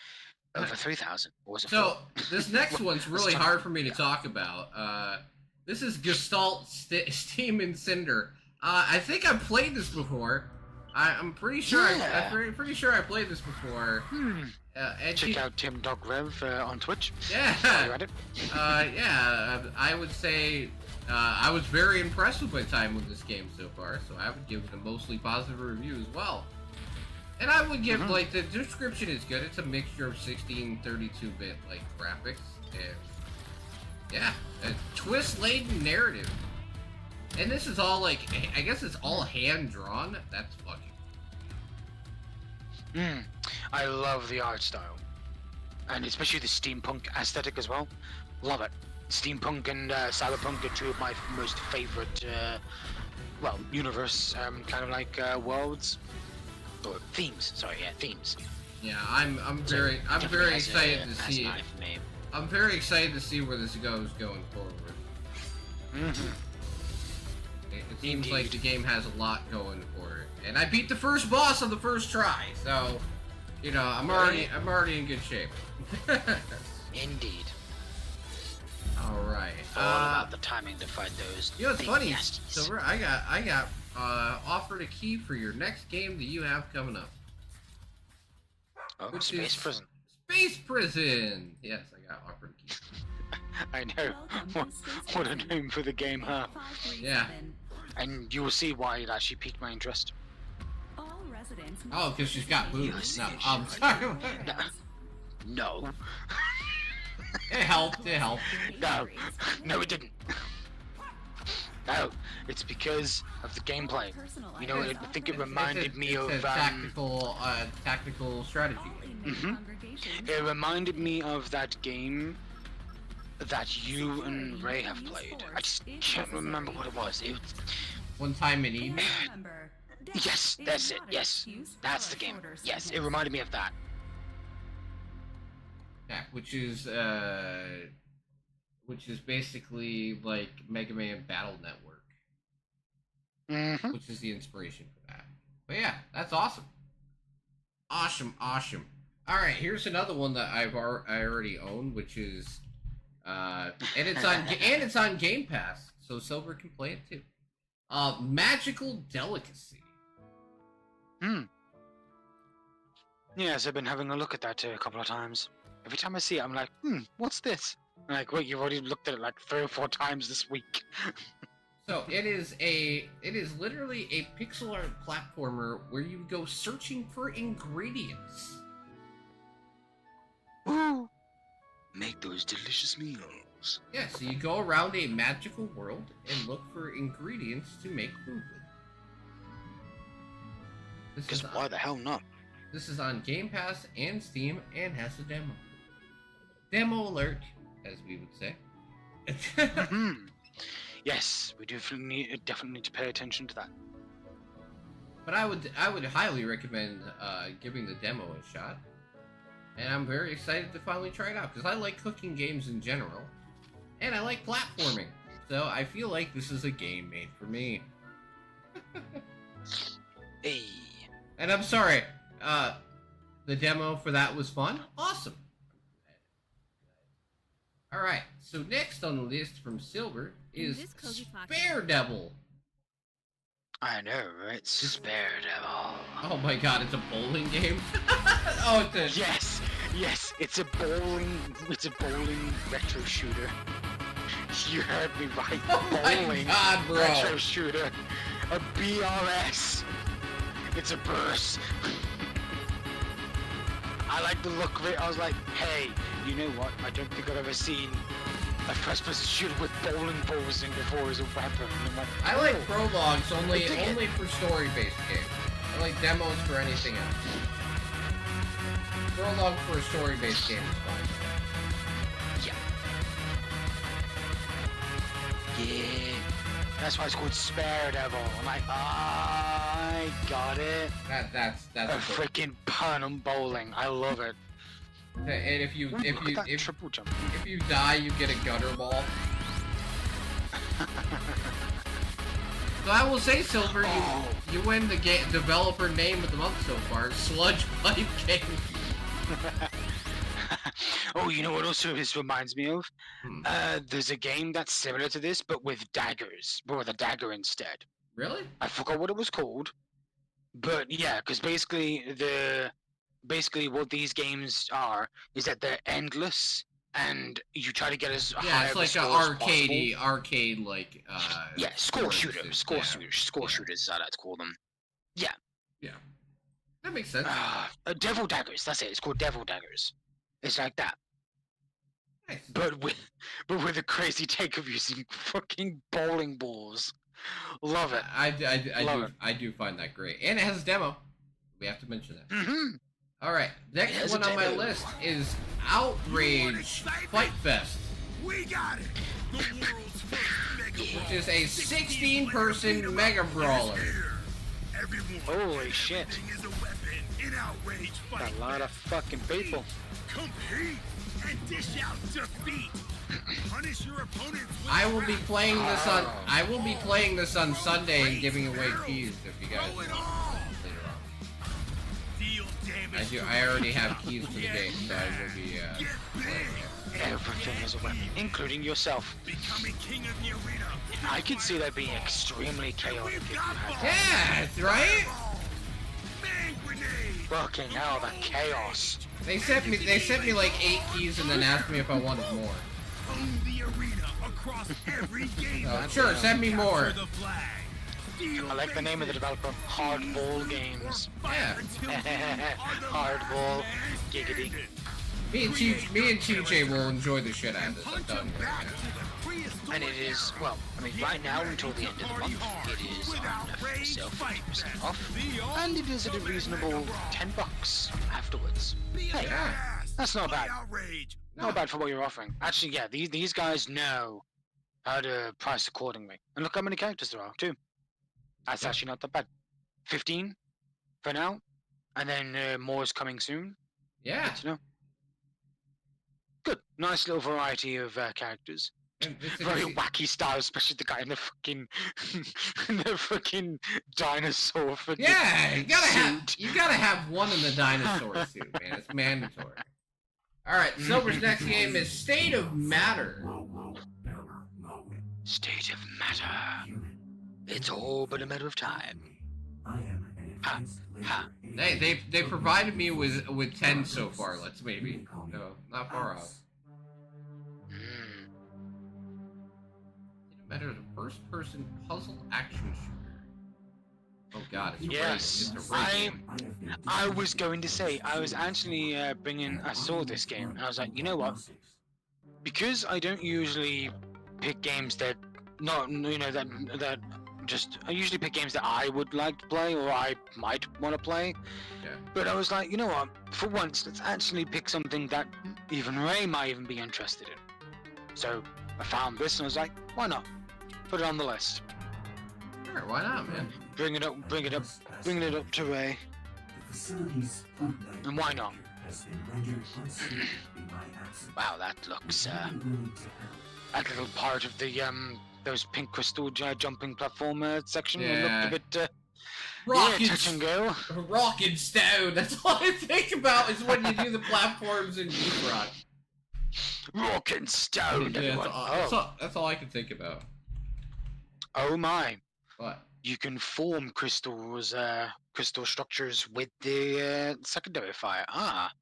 Over 3,000. Or was it So 4? this next one's really Let's hard for me to talk about. This is Gestalt Steam and Cinder. I think I've played this before. I'm pretty sure. Yeah. I'm pretty sure I played this before. And Check out Tim Dog Rev on Twitch. Yeah. While you're at it. I would say I was very impressed with my time with this game so far, so I would give it a mostly positive review as well. And I would give, like, the description is good. It's a mixture of 16, 32-bit, like, graphics, and, yeah, a twist-laden narrative. And this is all, like, I guess it's all hand-drawn. That's fucking... I love the art style. And especially the steampunk aesthetic as well. Love it. Steampunk and cyberpunk are two of my most favorite, universe, kind of like worlds. Or themes, themes. Yeah, I'm very excited to see it. I'm very excited to see where this goes going forward. It seems like the game has a lot going for it, and I beat the first boss on the first try, so I'm already in good shape. Indeed. All right. All about the timing to fight those. It's funny, nasties. Silver. I got offered a key for your next game that you have coming up. Oh, which Space is Prison. Space Prison. Yes, I got offered a key. I know. What a name for the game, huh? Yeah. And you will see why it actually piqued my interest. Oh, because she's got boobs. No, I'm sorry. No. It helped. No, it didn't. No, it's because of the gameplay. I think it reminded me of a tactical strategy game. It reminded me of that game that you and Ray have played. I just can't remember what it was. It was... One Time in Eden. Yes, that's it. Yes, that's the game. Yes, it reminded me of that. Yeah, which is basically like Mega Man Battle Network, which is the inspiration for that. But yeah, that's awesome. Awesome. All right, here's another one that I already own, which is and it's on Game Pass, so Silver can play it too. Magical Delicacy. Yes, I've been having a look at that a couple of times. Every time I see it, I'm like, what's this? I'm like, wait, you've already looked at it like 3 or 4 times this week. So it is literally a pixel art platformer where you go searching for ingredients. Ooh, make those delicious meals. Yeah, so you go around a magical world and look for ingredients to make food with. Because why the hell not? This is on Game Pass and Steam and has a demo. Demo alert, as we would say. Yes, we definitely need to pay attention to that. But I would highly recommend giving the demo a shot. And I'm very excited to finally try it out, because I like cooking games in general. And I like platforming. So I feel like this is a game made for me. Hey. And I'm sorry, the demo for that was fun. Awesome. All right. So next on the list from Silver is this cozy pocket. Spare Devil. I know, right? Spare Devil. Oh my God, it's a bowling game. Oh, it's a Yes, yes, it's a bowling retro shooter. You heard me right. Oh my Bowling God, bro. retro shooter. A BRS. It's a burst. I like the look of it. I was like, hey, you know what? I don't think I've ever seen a first-person shooter with bowling balls in before as a weapon. And I'm like, I like oh. prologues only I dig it. only for story-based games. I like demos for anything else. Prologue for a story-based game is fine. Yeah. That's why it's called Spare Devil. I'm like, I got it. That's A a good. freaking pun on bowling. I love it. And if you Ooh, look at that if triple jump. you die, you get a gutter ball. So I will say, Silver, Oh. you win the developer name of the month so far, Sludge Pipe Game. Oh, you know what also this reminds me of? Hmm. There's a game that's similar to this, but with daggers, but with a dagger instead. Really? I forgot what it was called, but yeah, because basically what these games are is that they're endless, and you try to get as Yeah, high it's of a like an score as possible. arcade like. Yeah, score shooters, shooters, score yeah. shooters, score Yeah. shooters is how I'd call them. Yeah, that makes sense. Devil daggers. That's it. It's called Devil daggers. It's like that, Nice. but with a crazy take of using fucking bowling balls. Love it. I do find that great, and it has a demo. We have to mention that. Mm-hmm. All right, next It has one a on my demo. list is Outrage Fight Fest, We got it. The world's first mega which is a 16-person mega brawler. Everyone. Holy shit. Everything is a weapon in Outrage Fight A lot of Fest. fucking people. Compete and dish out defeat. Punish your opponents with I will be rap. playing this on. I will be playing this on Sunday and giving away keys if you guys Throw it want all. later on. Deal damage. I already have keys for the game, so I will be. Get big. Everything is a weapon, including yourself. Becoming king of the arena. I could see that being extremely chaotic if you had Yeah, that's right. Man grenade. fucking hell, the chaos. They sent me like 8 keys and then asked me if I wanted more. Own the arena across every game. Sure, send me more. Capture the flag. Deal I like the name of the developer, Hardball Games. Yeah. Hardball, giggity. Me and TJ will enjoy the shit out of this. I'm telling you right now. And it is, well, I mean, right now until the end of the month, it is on for sale 50% off, and it is at a reasonable $10 afterwards. Hey, Yeah. that's not bad. Outrage. Not bad for what you're offering. Actually, yeah, these guys know how to price accordingly. And look how many characters there are, too. That's actually not that bad. 15 for now, and then more is coming soon. Yeah. Good to know. Good. Nice little variety of characters. And it's Very easy- wacky style, especially the guy in the fucking dinosaur for Yeah, you suit. gotta have one in the dinosaur suit, man. It's mandatory. All right, Silver's next game is State of Matter. State of matter. It's all but a matter of time. Ha, ha. They provided me with 10 so far. Let's maybe no, not far off. Mm. State of Matter is a first-person puzzle action shooter. Oh God, it's Yes, it's a great game. I was going to say, I was actually I saw this game, and I was like, you know what? Because I don't usually pick games that, that just, I usually pick games that I would like to play, or I might want to play. Yeah. But I was like, you know what? For once, let's actually pick something that even Ray might even be interested in. So I found this, and I was like, why not? Put it on the list. Sure, why not, man? Bring it up to Ray. And why not? Wow, that looks that little part of the those pink crystal jumping platform section Yeah. looked a bit Rock Yeah, touch and go. Rock and Stone. That's all I think about is when you do the platforms in Deep Rock. Rock and stone, Yeah, everyone. that's all I can think about. Oh my. What? You can form crystal structures with the secondary fire. Ah,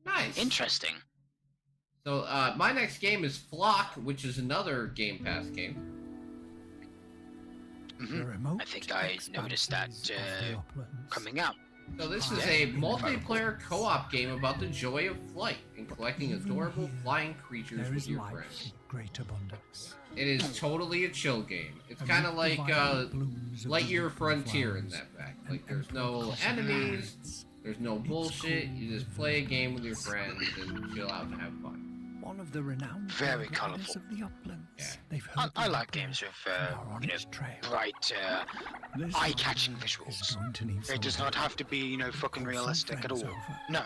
Nice. interesting. So, my next game is Flock, which is another Game Pass game. I think I noticed that coming out. So this is a multiplayer co-op game about the joy of flight and collecting adorable flying creatures with your friends. Great abundance. It is totally a chill game. It's kind of like Lightyear Frontier in that fact. Like there's no enemies, there's no bullshit. You just play a game with your friends and chill out and have fun. One of the renowned Very colourful. of the uplands. Yeah. They've I heard like about games them with and are on you know, its trail. bright, This eye-catching island visuals. is going to need It does some not help. have to be, you know, fucking Call some realistic at all. friends over. No.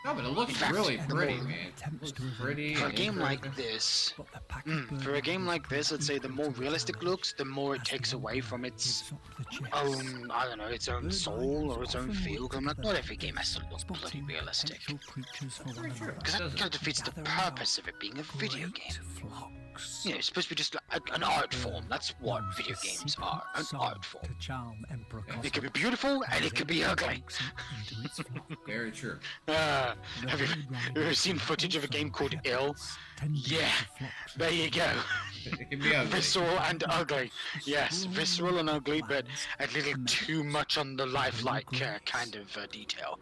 No, but it looks In fact, really the pretty, more man. attempts It to looks avoid pretty. For a and game like interesting. this, But the packet for a game like this, I'd say the more bird realistic looks, the more it takes away from its own, I don't know, its own soul or its own feel. Because I'm like, not every game has to look bloody realistic. Because that kind of defeats the purpose of it being a video game. You know, it's supposed to be just like an art form. That's what video games are, an art form. It could be beautiful and it could be ugly. Very true. Have you ever seen footage of a game called Ill? Yeah, there you go. It can be ugly. Visceral and ugly. Yes, visceral and ugly, but a little too much on the lifelike kind of detail.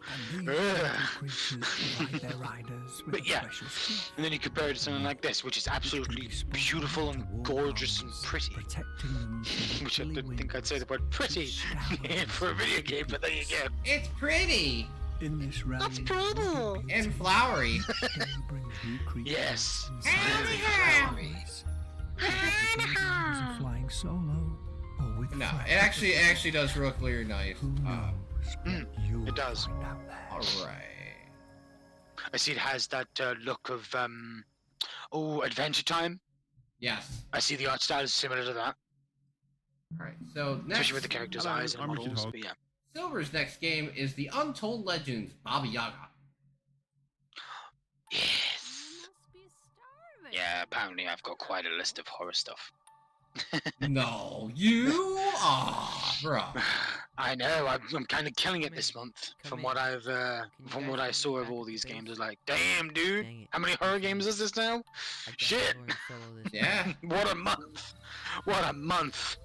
But yeah, and then you compare it to something like this, which is absolutely beautiful and gorgeous and pretty. Which I didn't think I'd say the word pretty for a video game, but there you go. It's pretty In this That's realm, pretty. and flowery. Yes. Flying solo or with No, friends. it actually does look really nice. Who knows what you'll it does. find out there. All right. I see it has that look of Adventure Time. Yes. I see the art style is similar to that, All right. So next, especially with the characters' Hello, eyes and I'm Richard models. Hogg. But yeah. Silver's next game is the Untold Legends Baba Yaga. Yes. Yeah, apparently I've got quite a list of horror stuff. No, you are, bro. I know. I'm kind of killing it this month. From what I've, from what I saw of all these games, I was like, damn, dude. Dang it. How many horror games is this now? I've got Shit. more in solo this Yeah. month. What a month! What a month!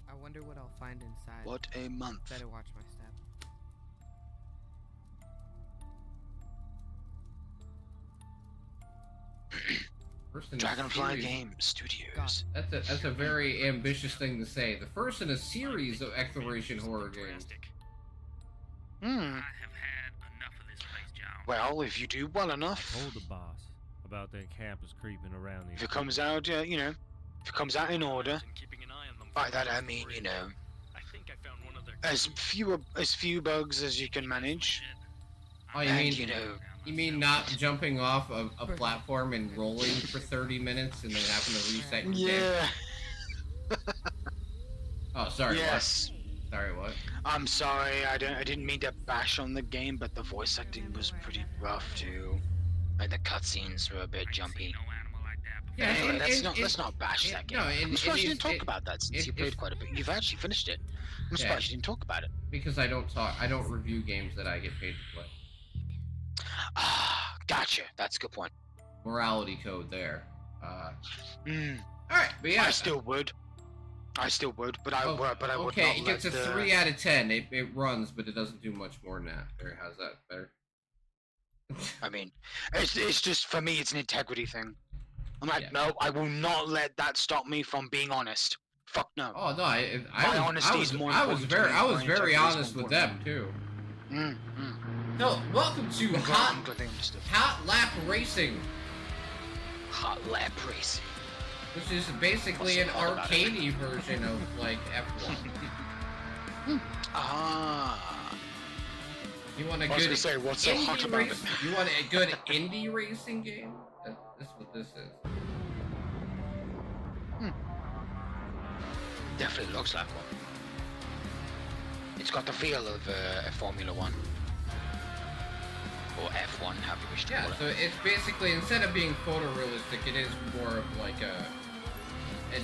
I wonder what I'll find inside. What a month! Better watch my step. First in a Dragonfly series- Game Studios. That's a very ambitious thing to say. The first in a series of exploration horror games. Hmm. Well, if you do well enough, Told the boss about that campus creeping around these. if it comes out, you know, if it comes out in order, by that I mean, you know, as few bugs as you can manage, Oh, you and mean you know, you mean not jumping off a platform and rolling for 30 minutes and then having to reset your game? yeah, Oh, sorry. yes. What? Sorry, what? I'm sorry, I didn't mean to bash on the game, but the voice acting was pretty rough too, and the cutscenes were a bit jumpy. Yeah, Anyway, and- let's not bash that game. no, and- I'm surprised you and didn't talk it- about that since it- you played it's- quite a bit. You've actually finished it. I'm surprised you didn't talk about it. Because I don't review games that I get paid to play. Ah, gotcha. That's a good point. Morality code there. Hmm. All right, but yeah. I still would, but I would not Okay, it gets a let the... 3 out of 10. It runs, but it doesn't do much more than that. There, how's that better? I mean, it's just for me, it's an integrity thing. I'm like, Yeah. no, I will not let that stop me from being honest. Fuck no. Oh no, I My honesty is more I was important to me. very My very integrity is honest more with them important. too. Mm. No, welcome to I'm Hot glad they understood. Lap Racing, Hot lap racing. which is basically an What's so hot about it? arcadey version of like F1. Ah. You want a I was good gonna say, what's so indie hot about race? it? You want a good indie racing game? That's what this is. Definitely looks like one. It's got the feel of a Formula One. Or F1, however you wish to Yeah, call it. so it's basically, instead of being photorealistic, it is more of like an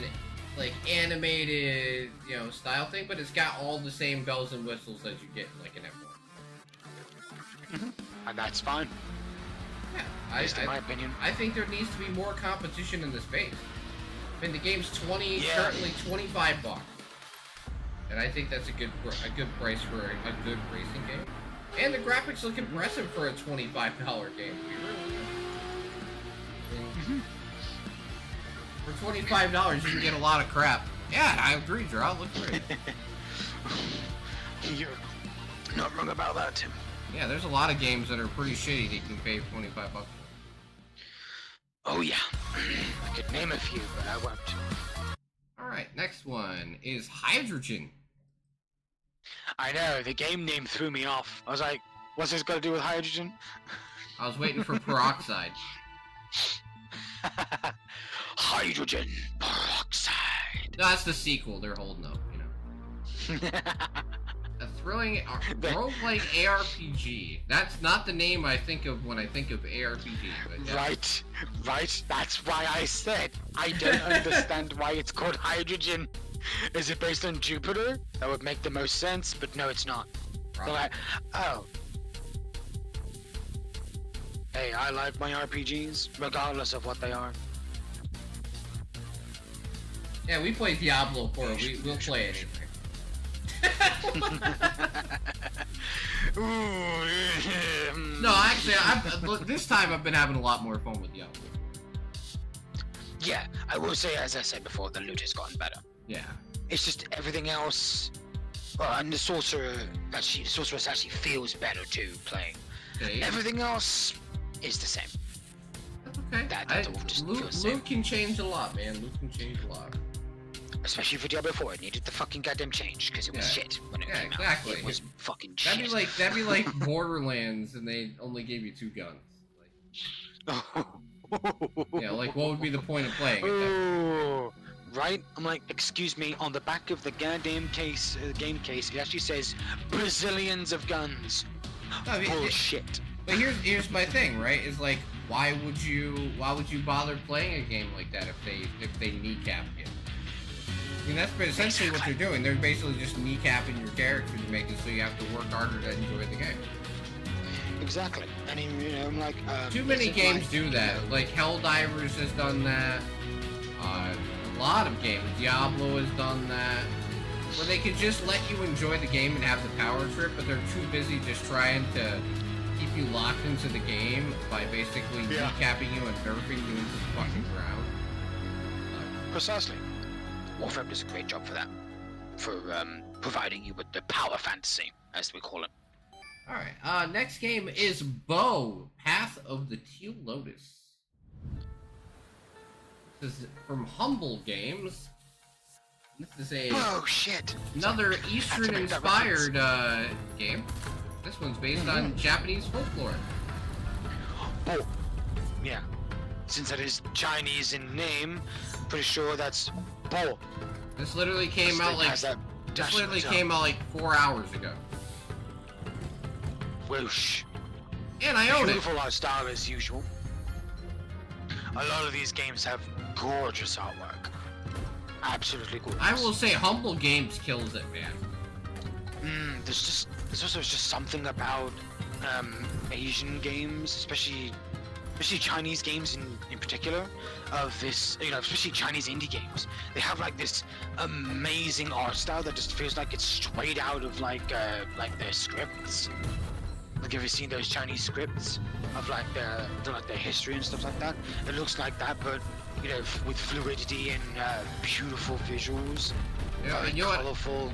like animated, you know, style thing, but it's got all the same bells and whistles as you get in like an F1. And that's fine, Yeah, at least in my opinion. I think there needs to be more competition in the space. I mean, the game's Yeah. currently $25, and I think that's a good price for a good racing game. And the graphics look impressive for a $25 game. For $25, you can get a lot of crap. Yeah, I agree, Drew. It looks great. You're not wrong about that, Tim. Yeah, there's a lot of games that are pretty shitty that you can pay $25 for. Oh yeah. I could name a few, but I won't. Alright, next one is Hydrogen. I know, the game name threw me off. I was like, what's this got to do with hydrogen? I was waiting for Peroxide. Hydrogen peroxide. No, that's the sequel they're holding up, you know. A thrilling roguelike ARPG. That's not the name I think of when I think of ARPG. But yeah. Right. That's why I said I don't understand why it's called hydrogen. Is it based on Jupiter? That would make the most sense, but no, it's not. They're like, oh. Hey, I like my RPGs, regardless of what they are. Yeah, we play Diablo 4. We'll play anything. No, actually, this time I've been having a lot more fun with Diablo. Yeah, I will say, as I said before, the loot has gotten better. Yeah. It's just everything else. And the sorceress actually feels better too playing. Okay. Everything else is the same. That's okay. That's all just feels the same. Loot can change a lot, man. Loot can change a lot. Especially for Diablo 4, it needed the fucking goddamn change because it was Yeah. shit when it Yeah, came exactly. out. It was fucking That'd shit. be like Borderlands, and they only gave you 2 guns. Yeah, like what would be the point of playing it? Oh, right? I'm like, excuse me. On the back of the goddamn game case, it actually says Brazilians of guns. No, I mean, Bullshit. But here's my thing, right? Is like, why would you bother playing a game like that if they kneecap you? I mean, that's essentially what they're doing. They're basically just kneecapping your character to make it so you have to work harder to enjoy the game. Exactly. I mean, you know, I'm like, Too many it's games like, do that. Like Helldivers has done that. A lot of games. Diablo has done that. Where they could just let you enjoy the game and have the power trip, but they're too busy just trying to keep you locked into the game by basically kneecapping you and nerfing you into the fucking ground. Precisely. Warframe does a great job for that. For providing you with the power fantasy, as we call it. Alright, next game is Bow, Path of the Teal Lotus. This is from Humble Games. This is Oh shit! another Sorry. Eastern-inspired game. This one's based on Japanese folklore. Oh, yeah. Since it is Chinese in name, pretty sure that's Bo. This literally came out like Has that this dash literally on the came out like 4 hours ago, Whoosh. and I own it. Beautiful art style as usual. A lot of these games have gorgeous artwork. Absolutely gorgeous. I will say, Humble Games kills it, man. There's also just something about Asian games, especially Chinese games in particular, of this, you know, especially Chinese indie games. They have like this amazing art style that just feels like it's straight out of like their scripts. Like, have you seen those Chinese scripts of like their history and stuff like that? It looks like that, but you know, with fluidity and beautiful visuals. Yeah, very you know what? colorful.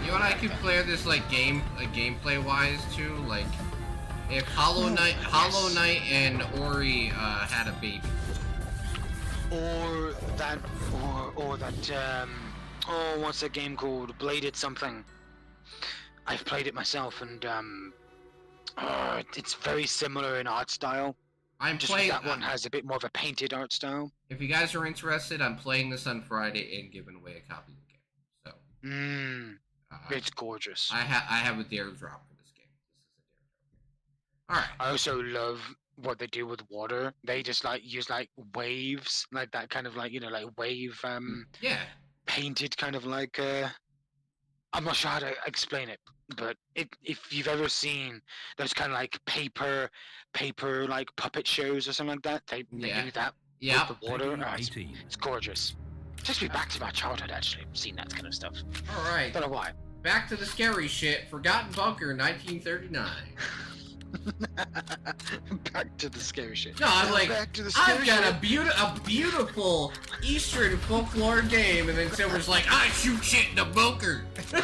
You know what I could play this like gameplay wise too, like if Hollow Knight and Ori had a baby. Or that what's that game called? Bladed something. I've played it myself, and it's very similar in art style. I'm Just playing. that one has a bit more of a painted art style. If you guys are interested, I'm playing this on Friday and giving away a copy of the game. So It's gorgeous. I have a dare drop for this game. This is a dare drop. All right. I also love what they do with water. They just like use like waves, like that kind of like like wave Yeah. painted kind of like I'm not sure how to explain it, but if you've ever seen those kind of like paper like puppet shows or something like that, they Yeah. do that Yeah. with the water. Peggy It's 18. gorgeous. Takes me back to my childhood actually, seeing that kind of stuff. All right. Don't know why. Back to the scary shit. Forgotten Bunker, 1939. Back to the scary shit. No, I'm like, Back to the I've scary got shit. a beautiful Eastern folklore game, and then Silver's like, I shoot shit in a bunker. I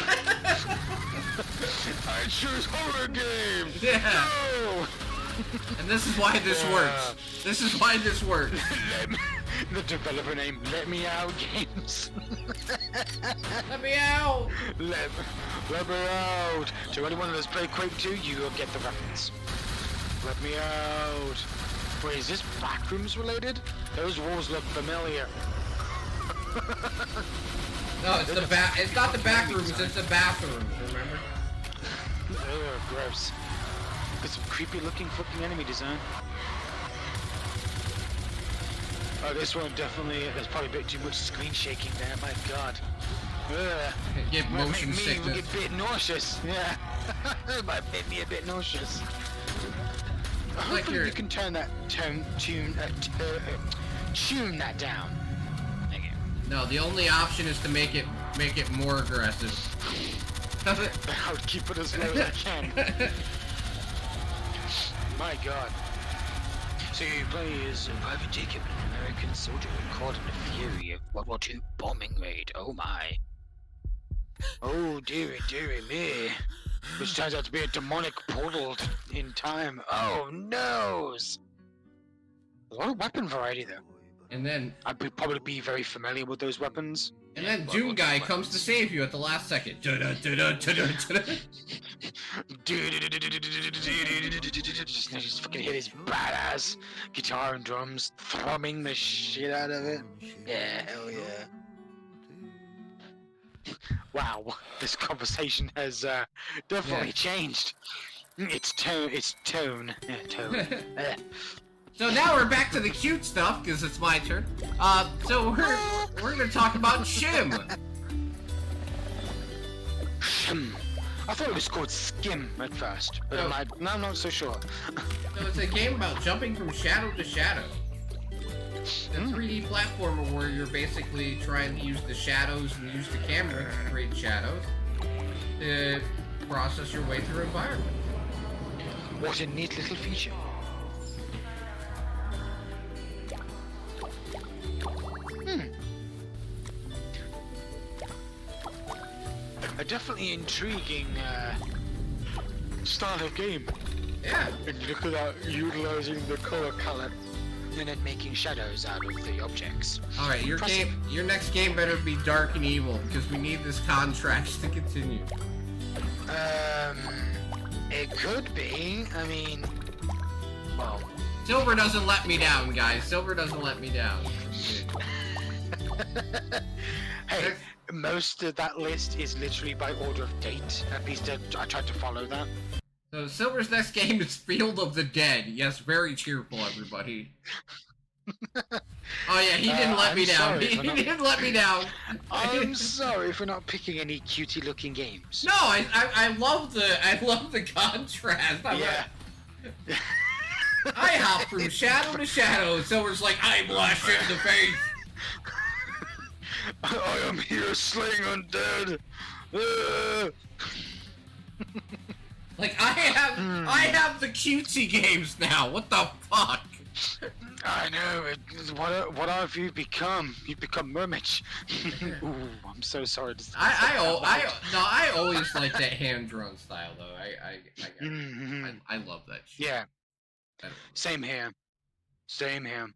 choose horror games. Yeah. No. And this is why this works. This is why this works. The developer name Let Me Out Games. Let me out. Let me out. To anyone that's played Quake 2, you will get the reference. Let me out. Wait, is this Backrooms related? Those walls look familiar. No, it's the back. It's not the back rooms. It's the bathrooms. Remember? Ugh, gross. Got some creepy looking fucking enemy design. Oh, this one definitely, there's probably a bit too much screen shaking there, my god. Ugh. Get Might motion make me sickness. get a bit nauseous, yeah. It might make me a bit nauseous. Hopefully you're- you can turn that tune that down. Thank you. No, the only option is to make it more aggressive. I would keep it as low as I can. My god. So you play as Private Jacob, an American soldier caught in the fury of World War II bombing raid. Oh my. Oh dearie me. Which turns out to be a demonic portal in time. Oh noes. A lot of weapon variety though. And then I'd probably be very familiar with those weapons. Doom Guy comes to save you at the last second. Just fucking hit his badass guitar and drums, thrumming the shit out of it. Yeah, hell yeah. Wow, this conversation has definitely changed. It's tone. Yeah, tone. So now we're back to the cute stuff because it's my turn. So we're gonna talk about Shim. Shim. I thought it was called Skim at first, but Oh. I'm not so sure. So it's a game about jumping from shadow to shadow. It's a 3D platformer where you're basically trying to use the shadows and use the camera to create shadows to process your way through environment. What a neat little feature. A definitely intriguing style of game. Yeah. And look at that, utilizing the color palette and then making shadows out of the objects. All right, your Impressive. next game better be dark and evil because we need this contract to continue. It could be. I mean, well, Silver doesn't let me down, guys. Silver doesn't let me down. hey, most of that list is literally by order of date. At least I tried to follow that. So Silver's next game is Field of the Dead. Yes, very cheerful, everybody. Oh yeah, he didn't let I'm me down. sorry He for not- didn't let me down. I'm sorry for not picking any cutie-looking games. No, I love the contrast. Yeah. I hop from shadow to shadow. And Silver's like, I blast you in the face. I am here slaying undead. Like I have the cutesy games now. What the fuck? I know. What have you become? You've become Mermich. Ooh, I'm so sorry. To I always like that hand drawn style though. Mhm. I love that shit. Yeah, I don't- same here. Same here.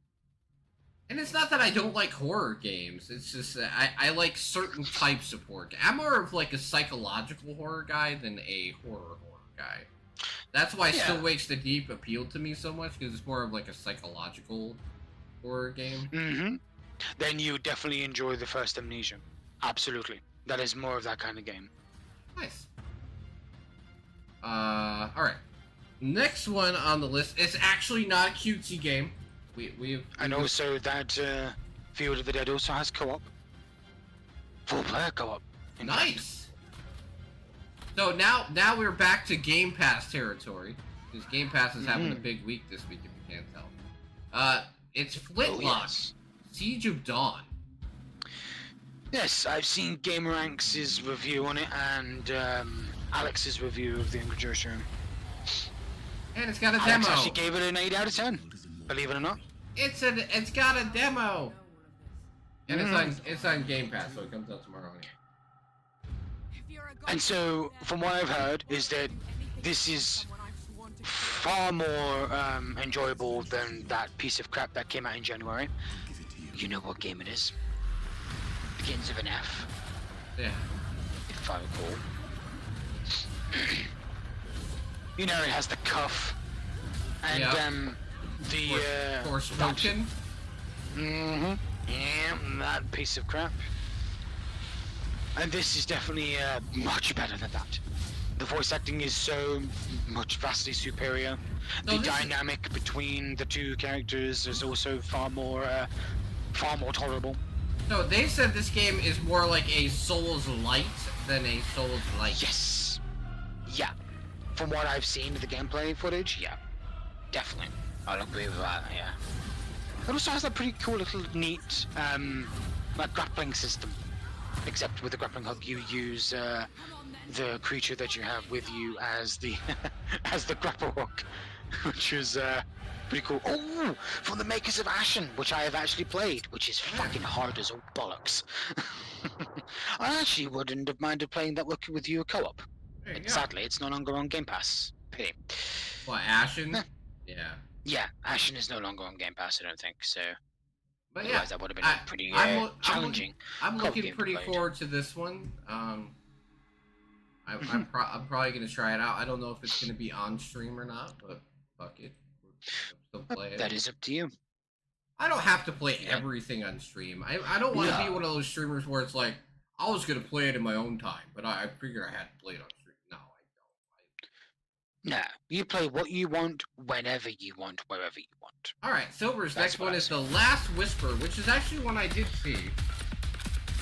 And it's not that I don't like horror games. It's just that I like certain types of horror. I'm more of like a psychological horror guy than a horror guy. That's why Yeah. Still Wakes the Deep appealed to me so much because it's more of like a psychological horror game. Mm-hmm. Then you definitely enjoy the first Amnesia. Absolutely. That is more of that kind of game. Nice. All right. Next one on the list is actually not a cutesy game. And also that Field of the Dead also has co-op. 4-player co-op. in fact. Nice. So now we're back to Game Pass territory, because Game Pass is having a big week this week, if you can't tell. It's Flintlock, yes. Siege of Dawn. Yes, I've seen GameRanks' review on it and Alex's review of the Angry Joe's Room. And it's got a Alex demo. actually gave it an 8 out of 10. Believe it or not. It's got a demo. And it's on Game Pass, so it comes out tomorrow. And so, from what I've heard, is that this is far more enjoyable than that piece of crap that came out in January. You know what game it is? Begins with an F, Yeah. if I recall. You know, it has the cuff and Yeah. the Forspoken. yeah, that piece of crap. And this is definitely much better than that. The voice acting is so much vastly superior. No, The this is- dynamic between the two characters is also far more tolerable. No, they said this game is more like a Souls Light than a Souls Light. Yes. Yeah. From what I've seen of the gameplay footage, yeah. Definitely. I'll agree with that, yeah. It also has a pretty cool little neat like grappling system. Except with the grappling hook you use the creature that you have with you as the as the grapple hook. Which is pretty cool. Oh, from the makers of Ashen, which I have actually played, which is fucking hard as all bollocks. I actually wouldn't have minded playing that with you co-op. There you go. Sadly, it's no longer on Game Pass. Pity. What, Ashen? Huh. Yeah. Yeah, Ashen is no longer on Game Pass, I don't think, so But yeah, otherwise that would have been pretty challenging. I'm co-op looking game to pretty play. forward to this one. I'm probably gonna try it out. I don't know if it's gonna be on stream or not, but fuck it, we'll still play it. That is up to you. I don't have to play Yeah. everything on stream. I don't want to be No. one of those streamers where it's like I was gonna play it in my own time, but I figured I had to play it on stream. No, I don't. Nah, you play what you want, whenever you want, wherever you want. All right, Silver's That's next what one I is said. The Last Whisper, which is actually one I did see.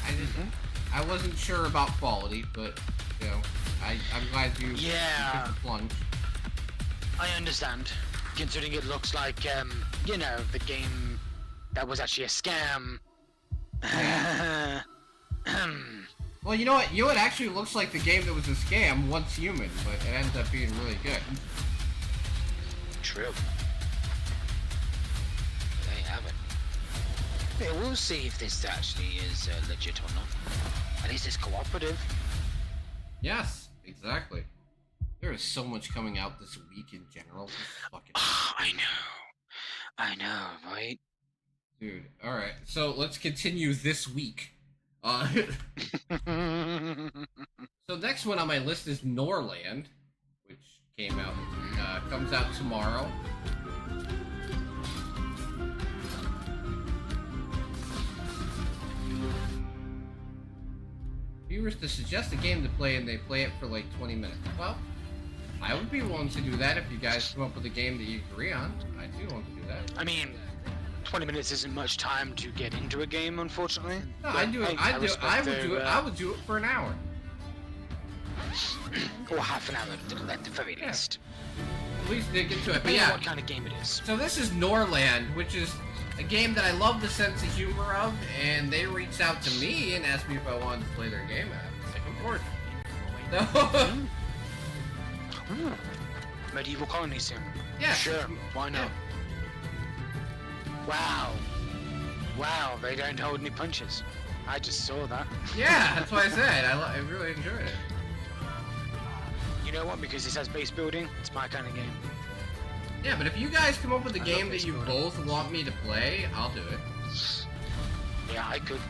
Mm-hmm. I wasn't sure about quality, but you know, I'm glad you Yeah. took the plunge. I understand, considering it looks like, you know, the game that was actually a scam. Well, you know what? You know what actually looks like the game that was a scam, Once Human, but it ends up being really good. True. There you have it. Yeah, we'll see if this actually is legit or not. At least it's cooperative. Yes, exactly. There is so much coming out this week in general. This fucking I know, right? dude. All right, so let's continue this week. So next one on my list is Norland, which comes out tomorrow. Viewers to suggest a game to play and they play it for like 20 minutes. Well, I would be willing to do that if you guys come up with a game that you agree on. I'd be willing to do that. I mean, 20 minutes isn't much time to get into a game, unfortunately. No, But, I do it. hey, I respect would do it. their, I would do it for an hour. or half an hour at the very Yeah. least. At least dig into it. But Depending on yeah, what kind of game it is. so this is Norland, which is a game that I love the sense of humor of, and they reached out to me and asked me if I wanted to play their game. And I was like, of course. So, Medieval colony sim. yeah, Sure, why not? Wow. Wow, they don't hold any punches. I just saw that. Yeah, that's what I said. I really enjoyed it. You know what? Because it has base building, it's my kind of game. Yeah, but if you guys come up with a I game love that you exploring. both want me to play, I'll do it. Yeah, I could.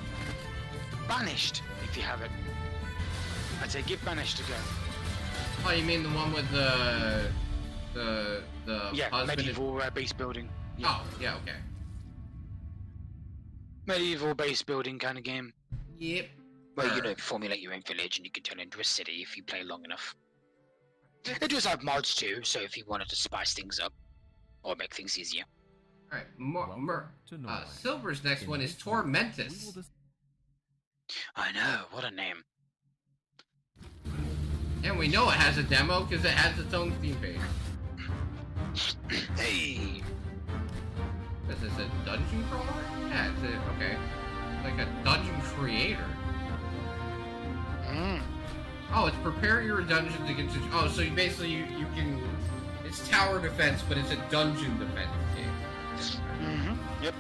Banished, if you have it. I'd say give Banished a go. Oh, you mean the one with the Yeah, husband and- medieval base building. Oh, yeah, okay. Medieval base building kind of game. Yep. Well, you Sure. know, formulate your own village and you can turn it into a city if you play long enough. It does have mods too, so if you wanted to spice things up or make things easier. All right, Welcome to Norway. Silver's next In one is this video, we Tormentus. will dis- I know, what a name. And we know it has a demo because it has its own Steam page. Hey! Is this a dungeon crawler? Yeah, it's a, okay. Like a dungeon creator. Mm. Oh, it's prepare your dungeons against. Oh, so you basically you can. It's tower defense, but it's a dungeon defense game. Mm-hmm. Yep.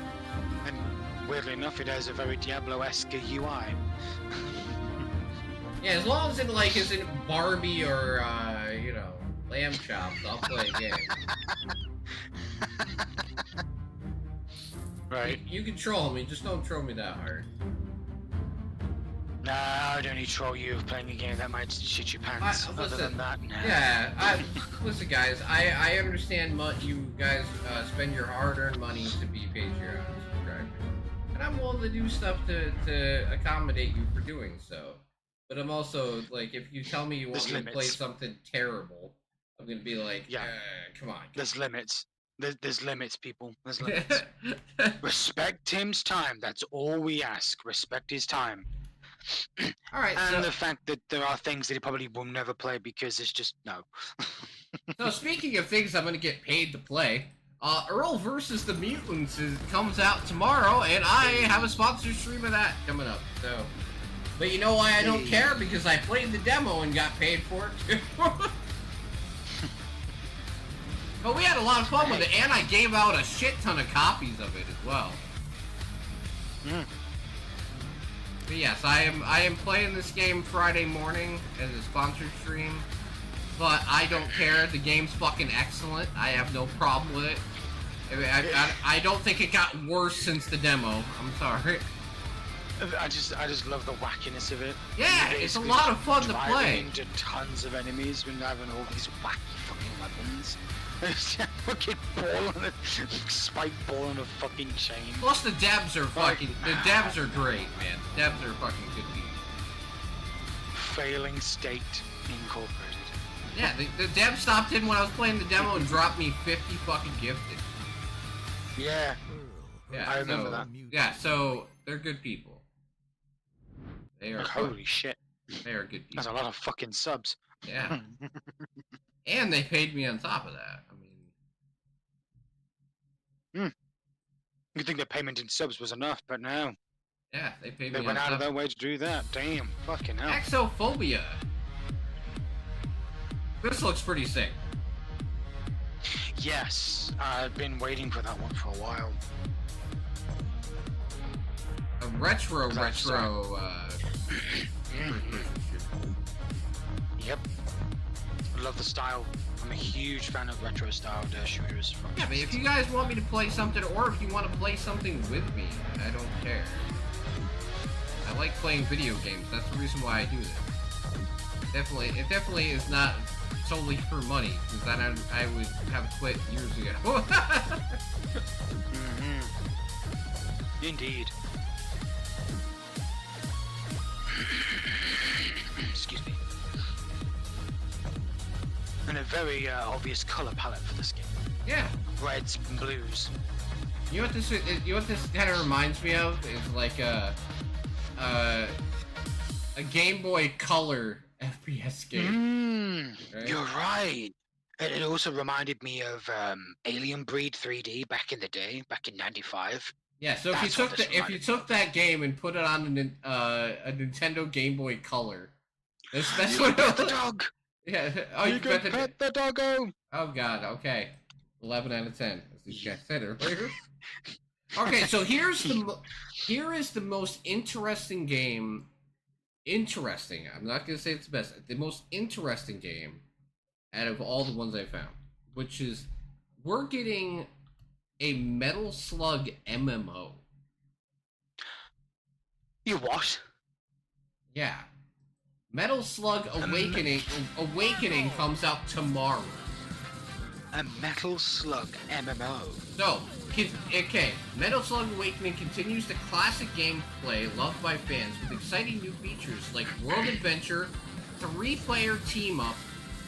And weirdly enough, it has a very Diablo-esque UI. Yeah, as long as it like isn't Barbie or you know, lamb chops, I'll play a game. Right. You can troll me, just don't troll me that hard. Nah, I don't need to troll you playing a game that might shit your pants. Other listen, than that, nah. Yeah, listen, guys. I understand you guys spend your hard-earned money to be Patreon subscribers, and I'm willing to do stuff to accommodate you for doing so. But I'm also like, if you tell me you want There's me to play limits. something terrible, I'm gonna be like, Yeah. come on. There's limits. There's limits, people. There's limits. Respect Tim's time. That's all we ask. Respect his time. All right, And so the fact that there are things that he probably will never play because it's just no. So speaking of things I'm gonna get paid to play, Earl versus the Mutants comes out tomorrow, and I have a sponsored stream of that coming up. So, but you know why I don't care? Because I played the demo and got paid for it too. But we had a lot of fun with it, and I gave out a shit ton of copies of it as well. Mm. But yes, I am playing this game Friday morning as a sponsored stream. But I don't care. The game's fucking excellent. I have no problem with it. I don't think it got worse since the demo. I'm sorry. I just love the wackiness of it. Yeah, You're it's a basically lot of fun to driving play. into tons of enemies when you're having all these wacky fucking weapons. It's a fucking ball on a spike ball on a fucking chain. Plus the devs are fucking. The devs are great, man. The devs are fucking good people. Failing State Incorporated. Yeah, the dev stopped in when I was playing the demo and dropped me 50 fucking gifted. Yeah. Yeah, I remember so, that. Yeah, so they're good people. They are. Holy shit. They are good people. That's a lot of fucking subs. Yeah. And they paid me on top of that. I mean, You'd think the payment in subs was enough, but no. yeah, they paid They me went on out of top. their way to do that. Damn. Fucking hell. Exophobia. This looks pretty sick. Yes. I've been waiting for that one for a while. A retro. That's Yep. I love the style. I'm a huge fan of retro styled shooters. From Yeah, but if you guys want me to play something, or if you want to play something with me, I don't care. I like playing video games. That's the reason why I do this. It definitely is not solely for money, because then I would have quit years ago. Indeed. Excuse me. And a very obvious color palette for this game. Yeah. Reds and blues. You know what this kind of reminds me of is like a Game Boy Color FPS game. Right? You're right. It also reminded me of Alien Breed 3D back in the day, back in '95. Yeah, so if That's you what took this if you reminded me took that game and put it on a Nintendo Game Boy Color, that's You what got the dog. Yeah. Oh, You can pet the doggo. Oh God. Okay. 11 out of 10, as these guys said earlier. Okay, so here is the most interesting game. Interesting. I'm not gonna say it's the best. The most interesting game out of all the ones I found, which is we're getting a Metal Slug MMO. You what? Yeah. Metal Slug Awakening comes out tomorrow. a Metal Slug MMO. So, okay, Metal Slug Awakening continues the classic gameplay loved by fans with exciting new features like world adventure, 3-player team-up,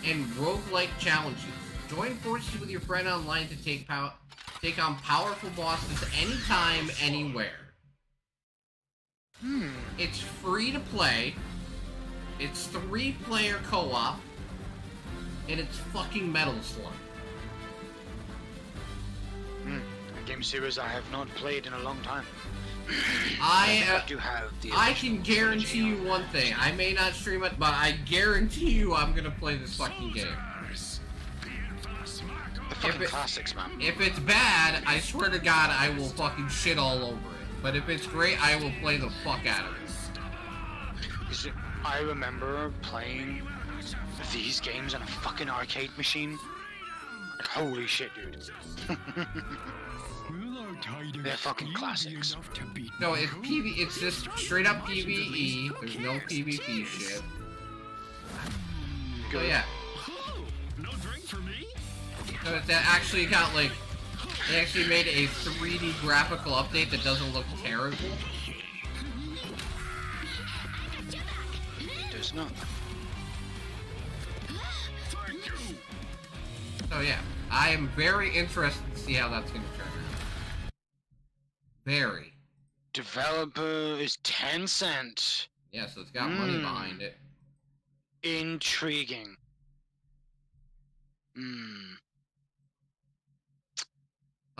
and roguelike challenges. Join forces with your friend online to take on powerful bosses anytime, anywhere. It's free to play, it's 3-player co-op, and it's fucking Metal Slug. A game series I have not played in a long time. I do have the I original can guarantee you trilogy one thing. I may not stream it, but I guarantee you I'm gonna play this fucking game. The fucking classics, man. If it's bad, I swear to God, I will fucking shit all over it. But if it's great, I will play the fuck out of it. 'Cause I remember playing these games on a fucking arcade machine. Like, holy shit, dude. They're fucking classics. No, it's it's just straight up PvE. There's no PvP shit. So yeah. No drink for me? So it's actually got like, they actually made a 3D graphical update that doesn't look terrible. There's not. So yeah, I am very interested to see how that's gonna turn out. Very. Developer is Tencent. Yeah, so it's got money behind it. Intriguing.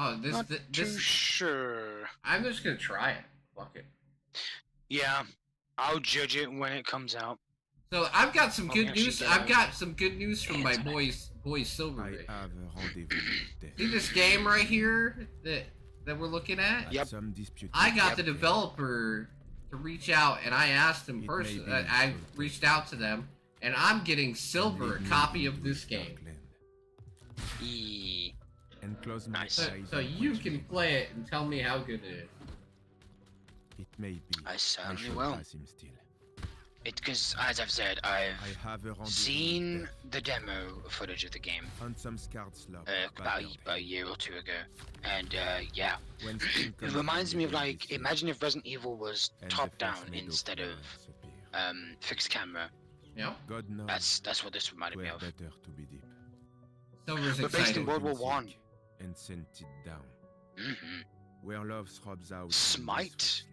Oh, Not too sure. I'm just gonna try it. Fuck it. Yeah, I'll judge it when it comes out. So I've got some good actually news. get I've it. got some good news from my boy Silverfish. I have a rendezvous with death. See this game right here that we're looking at? Yep. Some disputed I got the subject. developer to reach out, and I asked him It personally. may be I so. reached out to them, and I'm getting Silver a copy of this game. E. And close my Nice. So, eyes so and you watch can me. play it and tell me how good it is. It may be. I certainly shall will. pass him still. Because, as I've said, I've I have a rendezvous seen with death. the demo footage of the game On some scarred slope. about a year or two ago, and yeah, When spring it comes reminds in, me of the like, wind is imagine if Resident Evil was and the top first down meadow instead of flowers appear. fixed camera. Yeah. God knows. That's what this reminded me Were of. better to be deep. Silver's But based excited. in World War Seek One. And sent it down. hmm Where love throbs out. and Smite? restful sleep.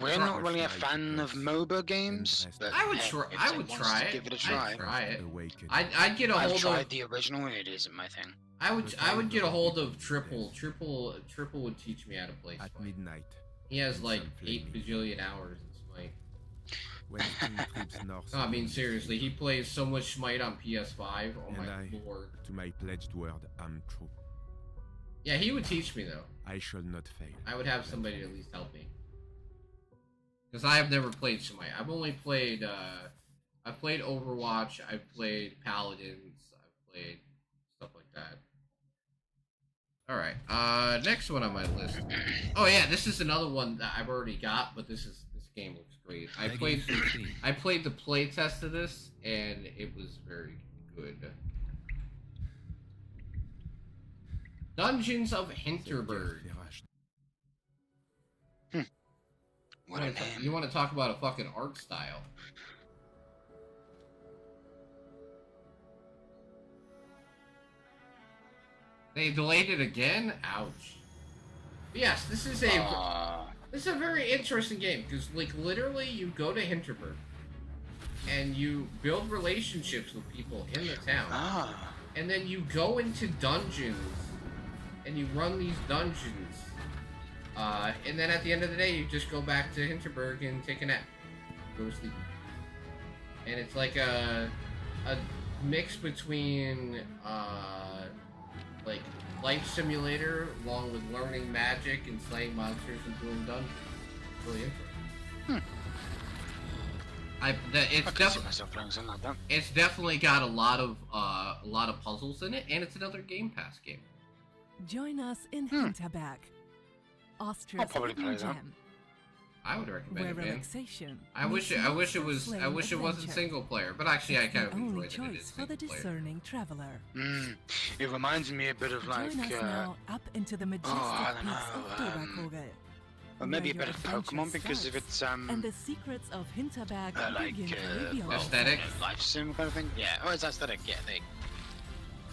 We're not really a fan of MOBA games, but I would hey, try. if I someone would wants try to it. Give it a try. I'd try it. Awaken. I'd get a I've hold tried of. the original, and it isn't my thing. I would get a hold of Triple. Triple would teach me how to play At Smite. midnight, He has in like some 8 flaming bajillion hours in Smite. when King troops north. No, I mean seriously, he plays so much Smite on PS5. Oh And my I- lord. To my pledged word, I'm true. Yeah, he would teach me though. I shall not fail. I would have somebody to at least help me. Because I have never played Smite. I've only played, I've played Overwatch, I've played Paladins, I've played stuff like that. Alright, next one on my list. Oh yeah, this is another one that I've already got, but this game looks great. I played the playtest of this, and it was very good. Dungeons of Hinterberg. What a name. You want to talk about a fucking art style? They delayed it again? Ouch. But yes, this is a very interesting game because, like, literally, you go to Hinterberg and you build relationships with people in the town, and then you go into dungeons and you run these dungeons. And then at the end of the day, you just go back to Hinterberg and take a nap, go to sleep. And it's like a mix between like life simulator along with learning magic and slaying monsters and doing dungeons. It's really interesting. It's definitely got a lot of puzzles in it, and it's another Game Pass game. Join us in Hinterberg, Austria's probably hidden play that. gem. I would recommend where it, man. relaxation. I wish it wasn't adventure. single player, but actually I kind of the only enjoyed that it is choice for the single player. discerning traveler. It reminds me a bit of like, Join us now up into the majestic I don't peaks know, of Dorakoge. or maybe a where bit of your adventure Pokemon because of starts, its and the secrets of Hinterberg like begin to reveal. Aesthetic. life sim kind of thing. Yeah, oh, it's aesthetic. Yeah, they.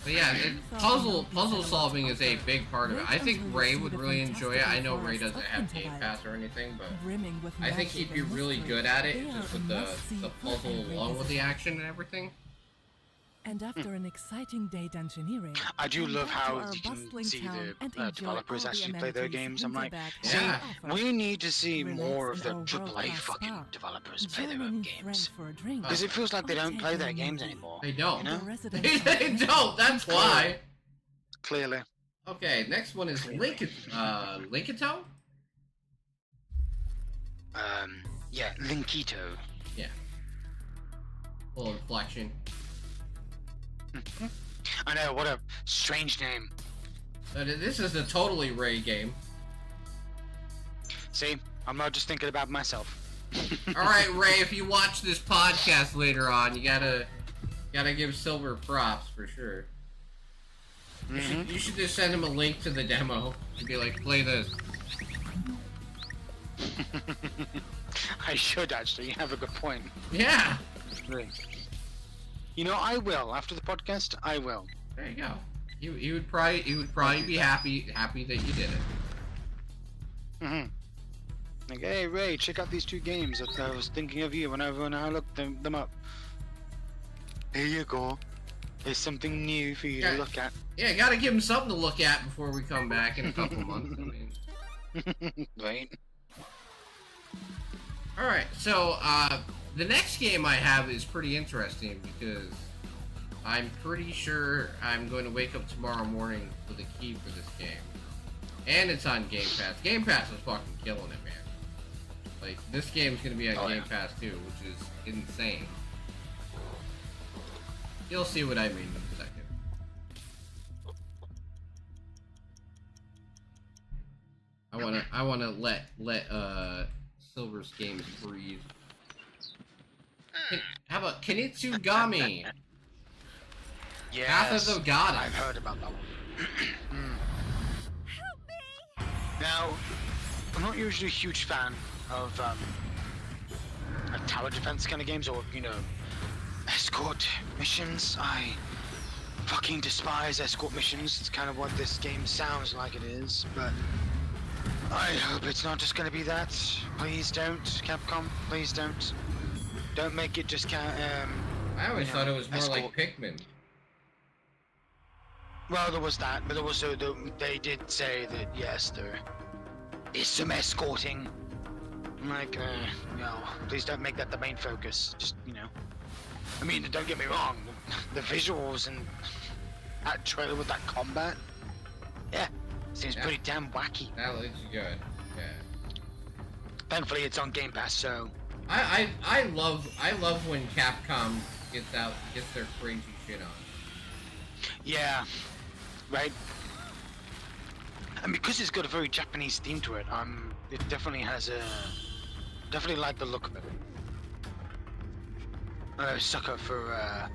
But yeah, puzzle solving is a big part of it. I think Ray would really enjoy it. I know Ray doesn't have Game Pass or anything, but brimming with I think he'd magic be and really mystery. good at it, They just are with a the must-see puzzle for every along with the visitor. action and everything. And after an exciting day dungeoneering, I do come love back to how our you can bustling see town and the enjoy developers all the actually play their amenities games. I'm like, Hinterberg see, Yeah. offers. we need to see Relax more of in the our AAA world-class fucking spa. developers play Join their a own new friend games. for a drink. Because it feels like they Or don't take play in their a games movie. anymore. They don't. You know? The resident They don't. That's why. Clearly. Okay, next one is Linkito? Yeah, Linkito. Yeah. Full inflection. I know, what a strange name. This is a totally Ray game. See, I'm not just thinking about myself. Alright, Ray, if you watch this podcast later on, you gotta give Silver props for sure. You should just send him a link to the demo and be like, play this. I should actually, you have a good point. Yeah! Really. You know, I will. After the podcast, I will. There you go. He would probably be happy that you did it. Like, hey Ray, check out these two games. I was thinking of you when I looked them up. Here you go. There's something new for you to look at. Yeah, gotta give him something to look at before we come back in a couple months. I mean. Right. Alright, so the next game I have is pretty interesting because I'm pretty sure I'm going to wake up tomorrow morning with a key for this game. And it's on Game Pass. Game Pass is fucking killing it, man. Like, this game's gonna be on Game Pass too, which is insane. You'll see what I mean in a second. I wanna let Silver's games breathe. How about Kinitsugami? Yes. Path of the Goddess. I've heard about that one. Now, I'm not usually a huge fan of like tower defense kind of games, or escort missions. I fucking despise escort missions. It's kind of what this game sounds like it is, but I hope it's not just gonna be that. Please don't, Capcom. Please don't. Don't make it just I always thought it was more like Pikmin. Well, there was that, but also they did say that yes, there is some escorting. I'm like, please don't make that the main focus. Just, I mean, don't get me wrong, the visuals and that trailer with that combat, seems pretty damn wacky. That looks good. Yeah. Thankfully, it's on Game Pass, so. I love when Capcom gets their crazy shit on. Yeah, right. And because it's got a very Japanese theme to it, it definitely has definitely like the look of it. I'm a sucker for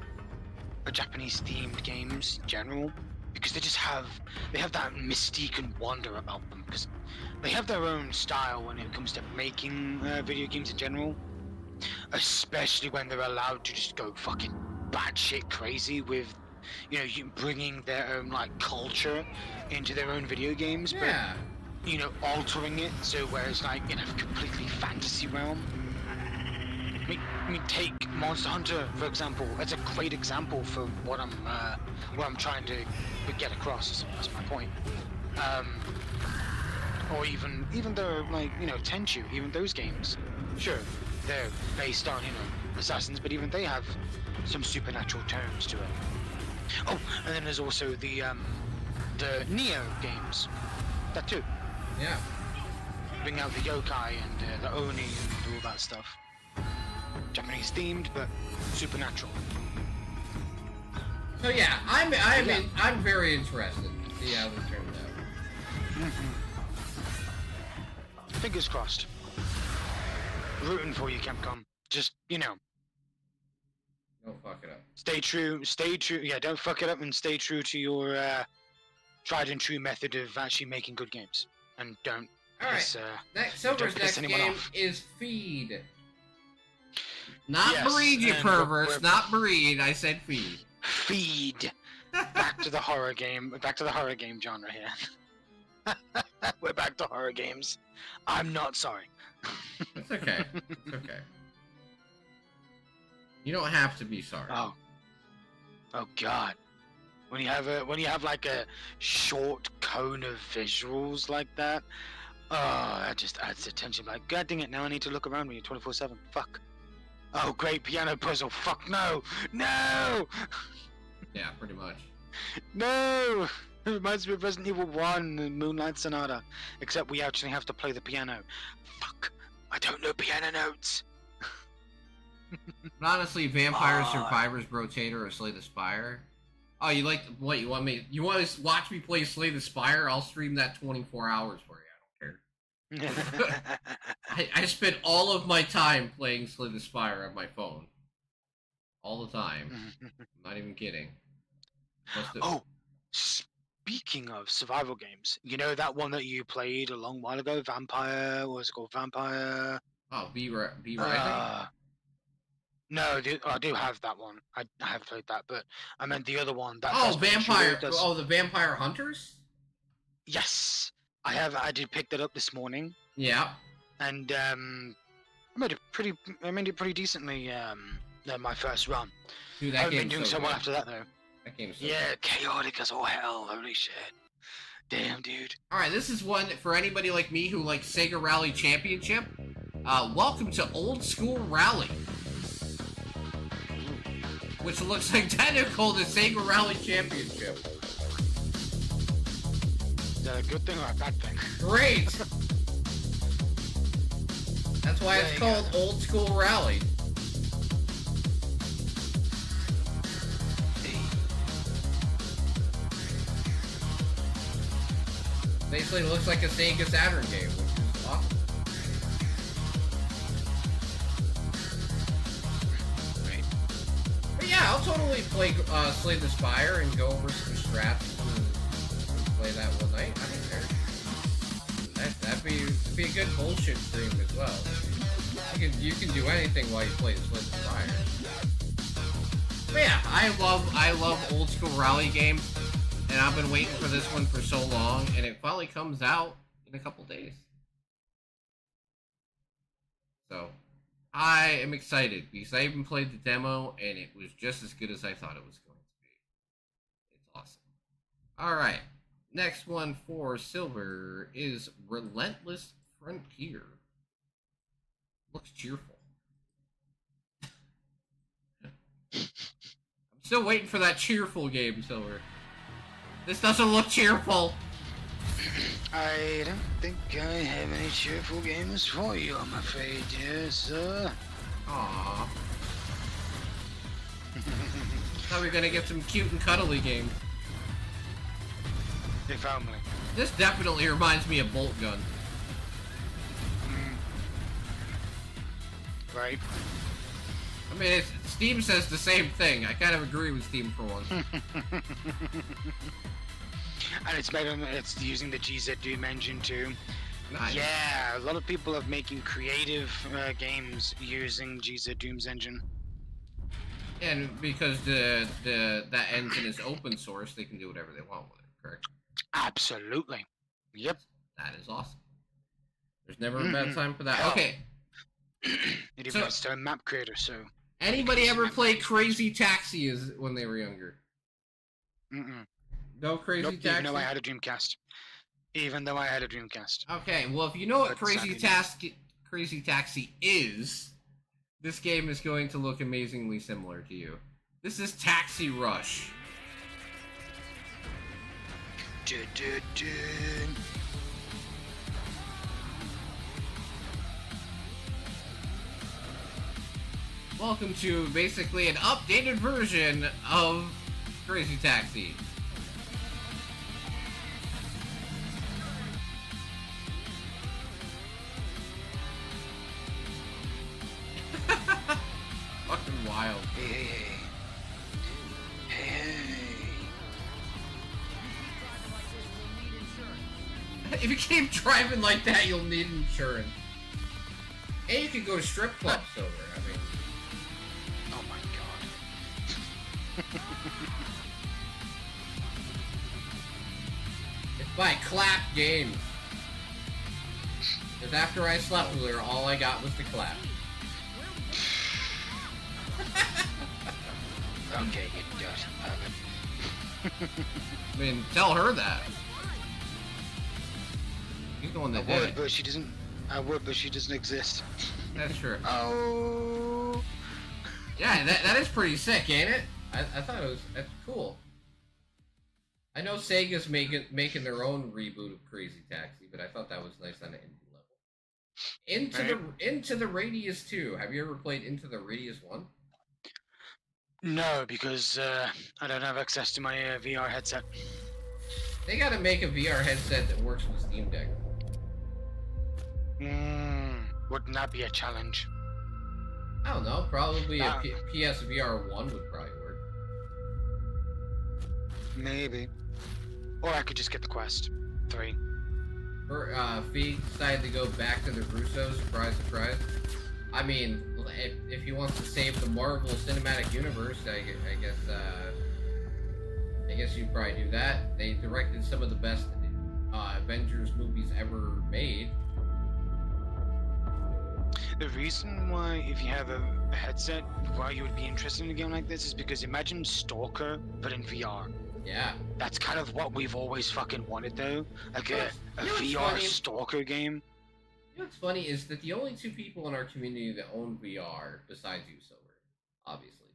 Japanese themed games in general, because they have that mystique and wonder about them, because they have their own style when it comes to making video games in general, especially when they're allowed to just go fucking batshit crazy with you bringing their own like culture into their own video games, Yeah. but altering it so where it's like in a completely fantasy realm. I mean, take Monster Hunter for example. That's a great example for what I'm trying to get across. That's my point. Or even though like Tenchu, even those games, sure, they're based on assassins, but even they have some supernatural tones to it. Oh, and then there's also the Neo games. That too. Yeah. Bring out the yokai and the oni and all that stuff. Japanese themed, but supernatural. So yeah, I'm very interested to see how this turns out. Fingers crossed. Rooting for you, Capcom. Just, Don't fuck it up. stay true. Yeah, don't fuck it up and stay true to your tried and true method of actually making good games. And don't Alright. piss, Silver's piss next anyone game off. is Feed. Not Yes, breed, you and perverts. we're- Not breed. I said feed. Feed. Back to the horror game genre here. We're back to horror games. I'm not sorry. It's okay. It's okay. You don't have to be sorry. Oh God. When you have like a short cone of visuals like that, that just adds attention. Like, God dang it, now I need to look around me 24/7. Fuck. Oh great, piano puzzle. Fuck no! No! Yeah, pretty much. No! It reminds me of Resident Evil 1 and Moonlight Sonata. Except we actually have to play the piano. Fuck. I don't know piano notes. But honestly, Vampire Ah. Survivors Rotator or Slay the Spire. Oh, you like what? You want to watch me play Slay the Spire? I'll stream that 24 hours for you. I don't care. I spend all of my time playing Slay the Spire on my phone. All the time. I'm not even kidding. Oh, speaking of survival games, you know that one that you played a long while ago, Vampire? What was it called? Vampire? Oh, B Rising? No, I do have that one. I have played that, but I meant the other one. That Oh, first-person Vampire. shooter does- Oh, the Vampire Hunters? Yes, I did pick that up this morning, Yeah. and I made it pretty decently. My first run. Dude, I that haven't been game's doing so so well good. after that though. That game's so Yeah, good. chaotic as all hell. Holy shit. Damn, dude. Alright, this is one for anybody like me who likes Sega Rally Championship. Welcome to Old School Rally. Which looks identical to Sega Rally Championship. Is that a good thing or a bad thing? Great! That's why There it's you called go. Old School Rally. Basically looks like a Sega Saturn game, which is awesome. Right. But yeah, I'll totally play Slay the Spire and go over some strats and play that one night. I don't care. That'd be a good bullshit stream as well. You can do anything while you play Slay the Spire. But yeah, I love old school rally games, and I've been waiting for this one for so long, and it finally comes out in a couple days. So I am excited because I even played the demo and it was just as good as I thought it was going to be. It's awesome. Alright, next one for Silver is Relentless Frontier. Looks cheerful. I'm still waiting for that cheerful game, Silver. This doesn't look cheerful. I don't think I have any cheerful games for you, I'm afraid, dear sir. Aww. Thought we were gonna get some cute and cuddly games. If only. This definitely reminds me of Bolt Gun. Right? I mean, Steam says the same thing. I kind of agree with Steam for once. And it's using the GZ Doom engine too. Nice. Yeah, a lot of people are making creative games using GZ Doom's engine. And because that engine is open source, they can do whatever they want with it, correct? Absolutely. Yep. That is awesome. There's never a bad time for that. Hell. Okay. It So- even has a map creator, so. Anybody ever play Crazy Taxi when they were younger? Mm-mm. No Crazy Nope, Taxi? even though I had a Dreamcast. Even though I had a Dreamcast. Okay, well, if you know what But Crazy Taxi is, this game is going to look amazingly similar to you. This is Taxi Rush. Welcome to basically an updated version of Crazy Taxi. Hey. If you keep driving like that, you'll need insurance. And you can go to strip clubs over. I mean, Oh my god. it's by Clap Games. Because after I slept with her, all I got was the clap. Okay, you dirty pervert. I mean, tell her that. She's the one that did it. But she doesn't. I would, but she doesn't exist. That's true. Oh. Yeah, that is pretty sick, ain't it? I thought that's cool. I know Sega's making their own reboot of Crazy Taxi, but I thought that was nice on an indie level. Into the Radius 2. Have you ever played Into the Radius 1? No, because I don't have access to my VR headset. They gotta make a VR headset that works with Steam Deck. Wouldn't that be a challenge? I don't know, probably a PSVR 1 would probably work. Maybe. Or I could just get the Quest 3. Fee decided to go back to the Russo, surprise, surprise. I mean, if he wants to save the Marvel Cinematic Universe, I guess you'd probably do that. They directed some of the best Avengers movies ever made. The reason why, if you have a headset, why you would be interested in a game like this is because imagine Stalker, but in VR. Yeah. That's kind of what we've always fucking wanted, though. Like a You know what's VR funny? Stalker game. You know what's funny is that the only two people in our community that own VR, besides you, Silver, obviously,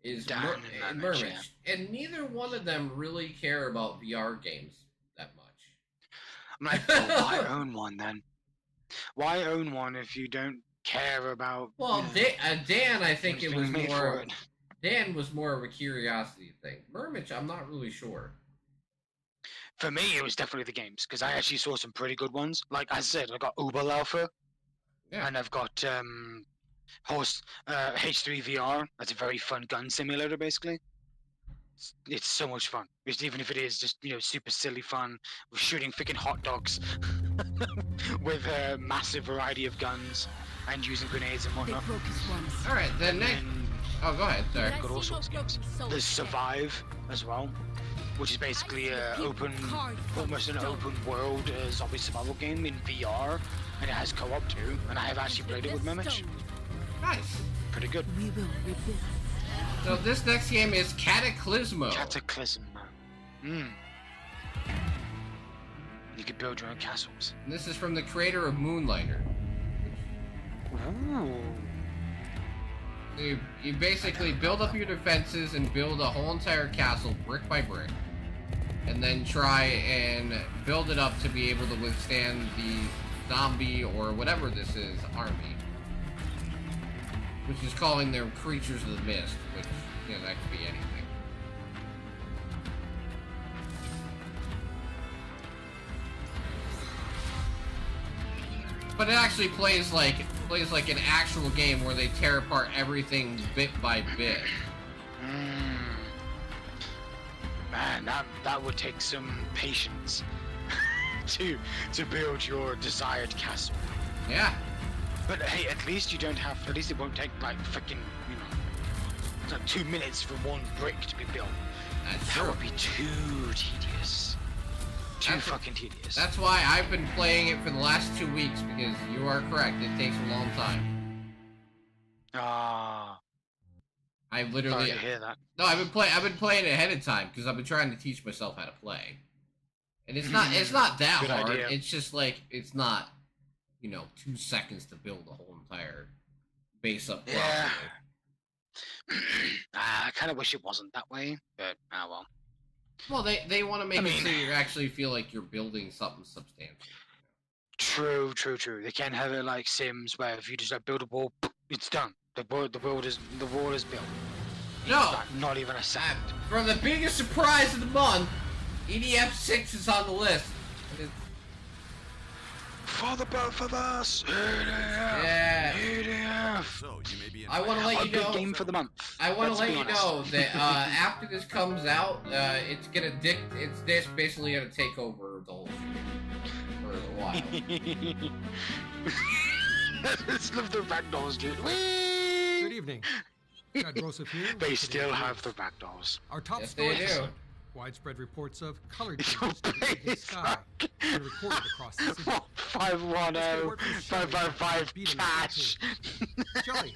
is Dan and Mermich, Mermich. And neither one of them really care about VR games that much. I'm like, well, why own one then? Why own one if you don't care about? Well, Dan, I think it was made for more. it. Dan was more of a curiosity thing. Mermich, I'm not really sure. For me, it was definitely the games because I actually saw some pretty good ones. Like I said, I got Oberläufer, Yeah. and I've got H3 VR. That's a very fun gun simulator, basically. It's so much fun. Even if it is just super silly fun, with shooting freaking hot dogs with a massive variety of guns and using grenades and whatnot. All right, then next. And Oh, go ahead. Sorry. got all sorts of games. There's Survive as well, which is basically almost an open world zombie survival game in VR, and it has co-op too. And I have actually played it with Memich. Nice. Pretty good. We will rebuild. So this next game is Cataclysmo. Cataclysm, man. You can build your own castles. And this is from the creator of Moonlighter. Ooh. You basically build up your defenses and build a whole entire castle brick by brick. And then try and build it up to be able to withstand the zombie or whatever this is army. Which is calling them creatures of the mist, which, that could be anything. But it actually plays like an actual game where they tear apart everything bit by bit. Man, that would take some patience to build your desired castle. Yeah. But hey, at least you don't have. At least it won't take like freaking it's like 2 minutes for one brick to be built. That's That true. would be too tedious. Too That's- fucking tedious. That's why I've been playing it for the last 2 weeks, because you are correct, it takes a long time. I Sorry literally to hear that. No, I've been playing it ahead of time because I've been trying to teach myself how to play. And it's not that Good hard. idea. It's just like it's not 2 seconds to build a whole entire base up properly. Yeah. I kind of wish it wasn't that way, but well. Well, they want to make I it mean- so you actually feel like you're building something substantial. True. They can't have it like Sims where if you just build a wall, it's done. The wall is built. No! Not even a second. From the biggest surprise of the month, EDF 6 is on the list. And it's- For the both of us! Yeah. EDF! So you may be I want to let A you good know. game for the month. I want to Let's let be you honest. know that after this comes out, it's basically gonna take over the whole for a while. Let's love the ragdolls, dude. Good Whee! evening. Chad Joseph here. They with still today's have news. the ragdolls. Our top Yes, story they this do. month. Widespread reports of colored Yo, changes to the evening please, sky been recorded across the city. 510 555 cash. Shelly,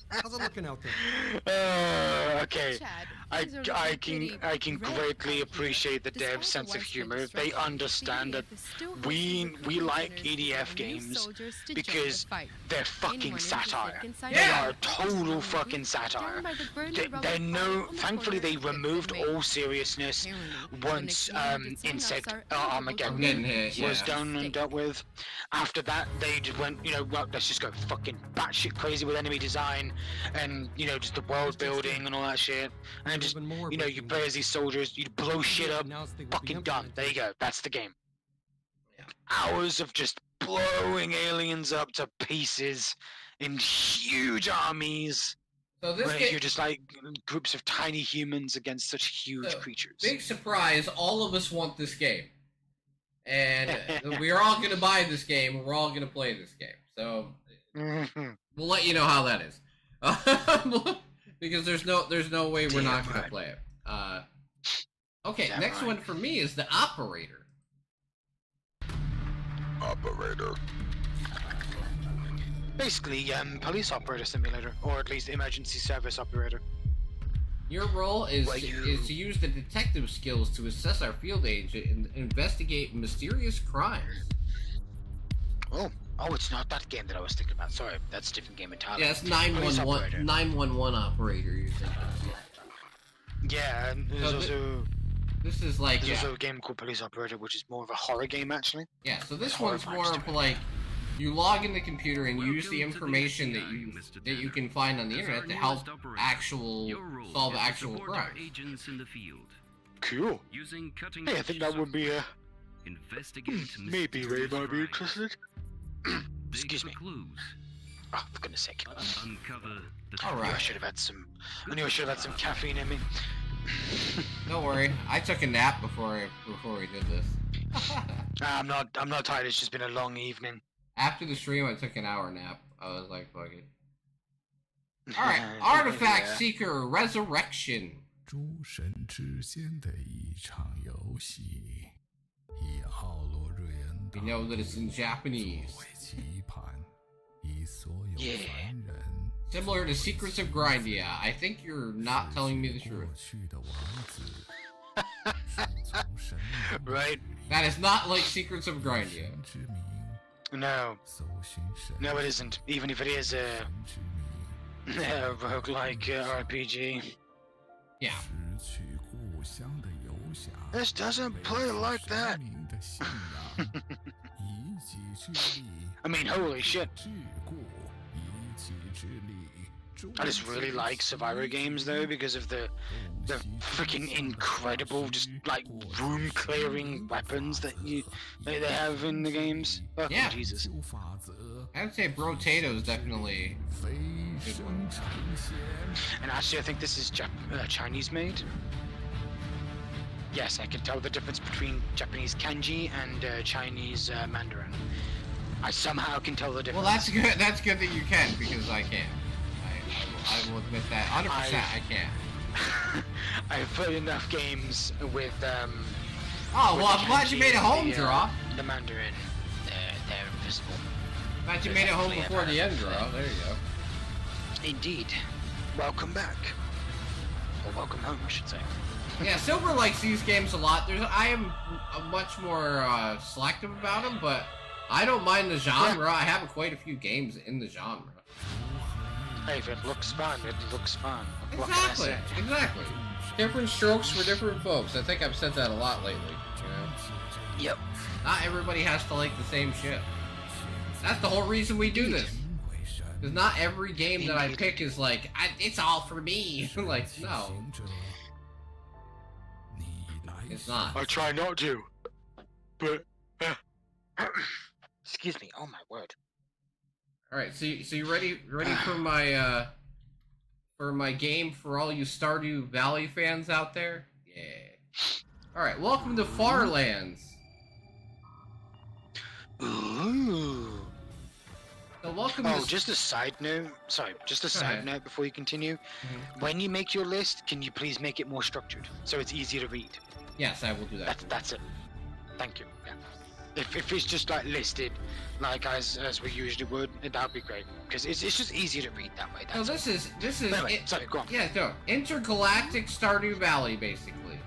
how's it looking out there? Okay. Chad, I these are I pretty can I can red out greatly here. appreciate the Despite dev's sense of widespread humor. They destruction, understand the that EDF is still we hosting like recruitment EDF centers for new games soldiers to join the because fight. they're fucking Anyone satire. interested can sign They up are at total the fucking booth satire. down by the burning They, rubber they're pile no. on the Thankfully, corner they of Fifth removed and Main. all seriousness Apparently, once the next Insect sign-ups are eligible Armageddon to Getting hit, was yeah. done and dealt with. After that, they just went, well, let's just go fucking batshit crazy with enemy design and just the world building and all that shit. And then just, Even more you breaking play as these soldiers, you blow shit up, announced they would be fucking done. There you implementing go. That's the game. Yeah. Hours of just blowing aliens up to pieces in huge armies. So this Where game, you're just like groups of tiny humans against such huge So, creatures. big surprise, all of us want this game. And we're all gonna buy this game, and we're all gonna play this game. So Mhm. we'll let you know how that is. Because there's no way we're not Damn gonna right. play it. Okay, Damn next right. one for me is the operator. Operator. Basically, police operator simulator, or at least emergency service operator. Your role is Well, is to use the detective skills to assess our field agent and investigate mysterious crimes. Oh, it's not that game that I was thinking about. Sorry, that's a different game entirely. Yeah, it's Police operator. 911 operator. You're thinking. Yeah, and there's So also This is like there's also a game called Police Operator, which is more of a horror game actually. yeah. So this It's one's horrifying more of stupid. like you log in the computer and use the Welcome to the information that FBI, you Mr. that you Tanner. can find on the As our internet to help newest operator, actual Your role solve is to actual support our crimes. agents in the field, Cool. using cutting Hey, I think that would be investigate maybe Ray mysterious might be crimes, interested. dig Excuse for me. clues, Oh, for goodness sake. uncover the All I knew I right. should have had some. I knew I should have had some caffeine in me. Don't worry, I took a nap before we did this. I'm not tired. It's just been a long evening. After the stream, I took an hour nap. I was like, fuck it. All right, Artifact Yeah. Seeker Resurrection. 诸神之间的一场游戏，以奥罗瑞恩 We know that it's in Japanese. 作为棋盘，以所有 Yeah. 凡人 Similar to Secrets of Grindia. I think you're not telling me the 过 truth. 去的王子，顺从神明 Right? That is not like Secrets of Grindia. 神之名， No, 搜寻神 no, it isn't. Even if it is a 神之名， roguelike RPG. Yeah. 失去故乡的游侠。 This doesn't 背 play 负 like that. 神明的信仰，一己之力 I mean, holy shit. 治故，一己之力。 I just really like Survivor games though because of the freaking incredible, just like room clearing weapons that they have in the games. Oh, Yeah. Jesus. 修法则 I would say Brotato is definitely. 飞升成仙。 And actually, I think this is Chinese made. Yes, I can tell the difference between Japanese kanji and Chinese Mandarin. I somehow can tell the difference. Well, that's good. That's good that you can because I can't. I will admit that 100%. I can't. I've played enough games with Oh with well, the I'm glad you kanji made it and home, the, draw. The Mandarin. They're invisible. Glad you There's made it home actually a before the end, benefit. draw. There you go. Indeed. Welcome back. Or welcome home, I should say. Yeah, Silver likes these games a lot. I am much more selective about them, but I don't mind the genre. I have quite a few games in the genre. Hey, if it looks fun, it looks fun. What can I Exactly, say? exactly. Different strokes for different folks. I think I've said that a lot lately. You know, Yep. not everybody has to like the same shit. That's the whole reason we do this. Because not every game that I pick is like, it's all for me. Like, no, it's not. I try not to. But excuse me. Oh my word. All right, so you ready for my game for all you Stardew Valley fans out there? Yeah. All right, welcome to Farlands. Ooh. So welcome. Oh, just a side note. Sorry, just a side note before you continue. When you make your list, can you please make it more structured so it's easier to read? Yes, I will do that. That's it. Thank you. Yeah. If it's just like listed, like as we usually would, that'd be great because it's just easier to read that way. No, this is Anyway, sorry, go on. Yeah, no, intergalactic Stardew Valley, basically.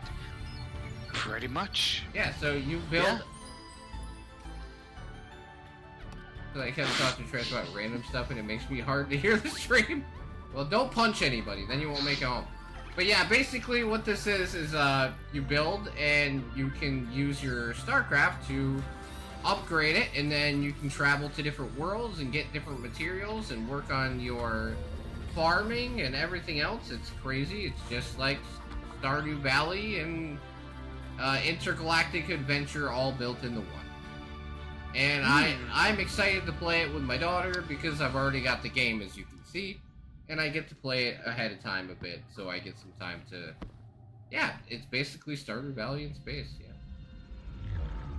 Pretty much. Yeah, so you build. Yeah. So I can't concentrate about random stuff, and it makes me hard to hear the stream. Well, don't punch anybody, then you won't make it home. But yeah, basically what this is you build, and you can use your StarCraft to upgrade it, and then you can travel to different worlds and get different materials and work on your farming and everything else. It's crazy. It's just like Stardew Valley and intergalactic adventure all built into one. And I'm excited to play it with my daughter because I've already got the game, as you can see, and I get to play it ahead of time a bit, so I get some time to. Yeah, it's basically Stardew Valley in space. Yeah.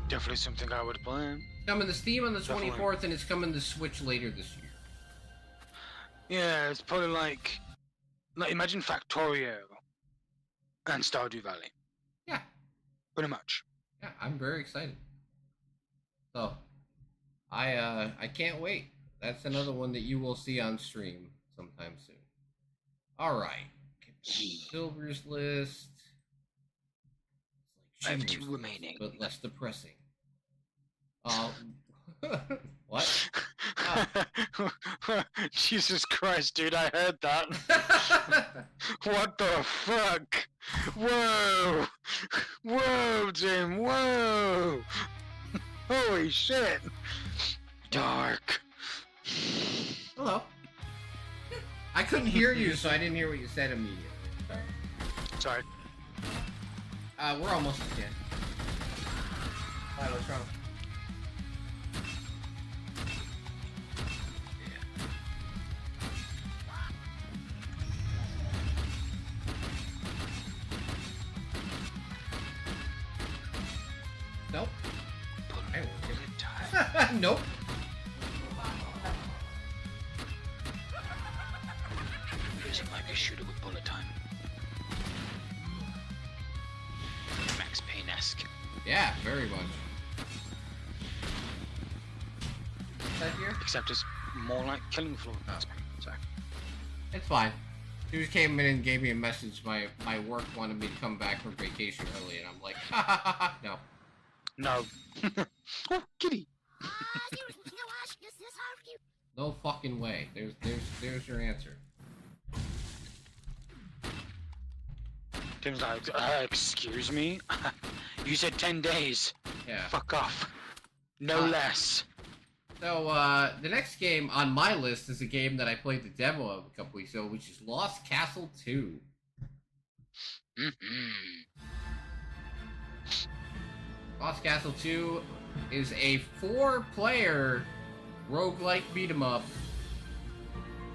Definitely something I would play. It's coming to Steam on the 24th, and it's coming to Switch later this year. Yeah, it's probably like imagine Factorio and Stardew Valley. Yeah. Pretty much. Yeah, I'm very excited. So, I can't wait. That's another one that you will see on stream sometime soon. All right. Silver's list. I have 2 remaining, but less depressing. What? Jesus Christ, dude! I heard that. What the fuck? Whoa! Whoa, Jim! Whoa! Holy shit! Dark. Hello. I couldn't hear you, so I didn't hear what you said immediately. Sorry. We're almost at the end. Alright, what's wrong? Nope. I won't give it time. Nope. Using like a shooter with bullet time. Max Payne-esque. Yeah, very much. Is that here? Except it's more like Killing Floor. Oh. Sorry. It's fine. He just came in and gave me a message. My work wanted me to come back from vacation early, and I'm like, ha ha ha ha. No. No. Oh, kitty. No fucking way. There's your answer. Tim's like, excuse me? You said 10 days. Yeah. Fuck off. No less. So, the next game on my list is a game that I played the demo of a couple weeks ago, which is Lost Castle 2. Lost Castle 2 is a 4-player roguelike beat-em up.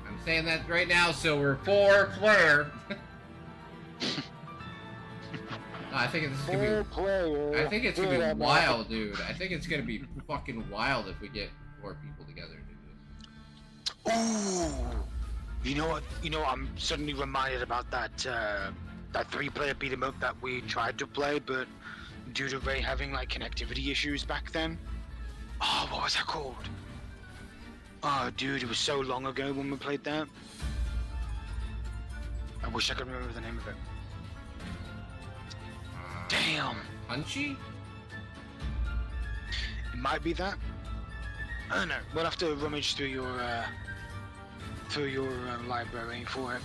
I'm saying that right now, so we're 4-player. I think it's gonna be. I think it's gonna be wild, dude. I think it's gonna be fucking wild if we get 4 people together to do this. Ooh. You know what? I'm suddenly reminded about that 3-player beat 'em up that we tried to play, but due to Ray having like connectivity issues back then. Oh, what was that called? Oh, dude, it was so long ago when we played that. I wish I could remember the name of it. Damn. Punchy? It might be that. I don't know. We'll have to rummage through your library for it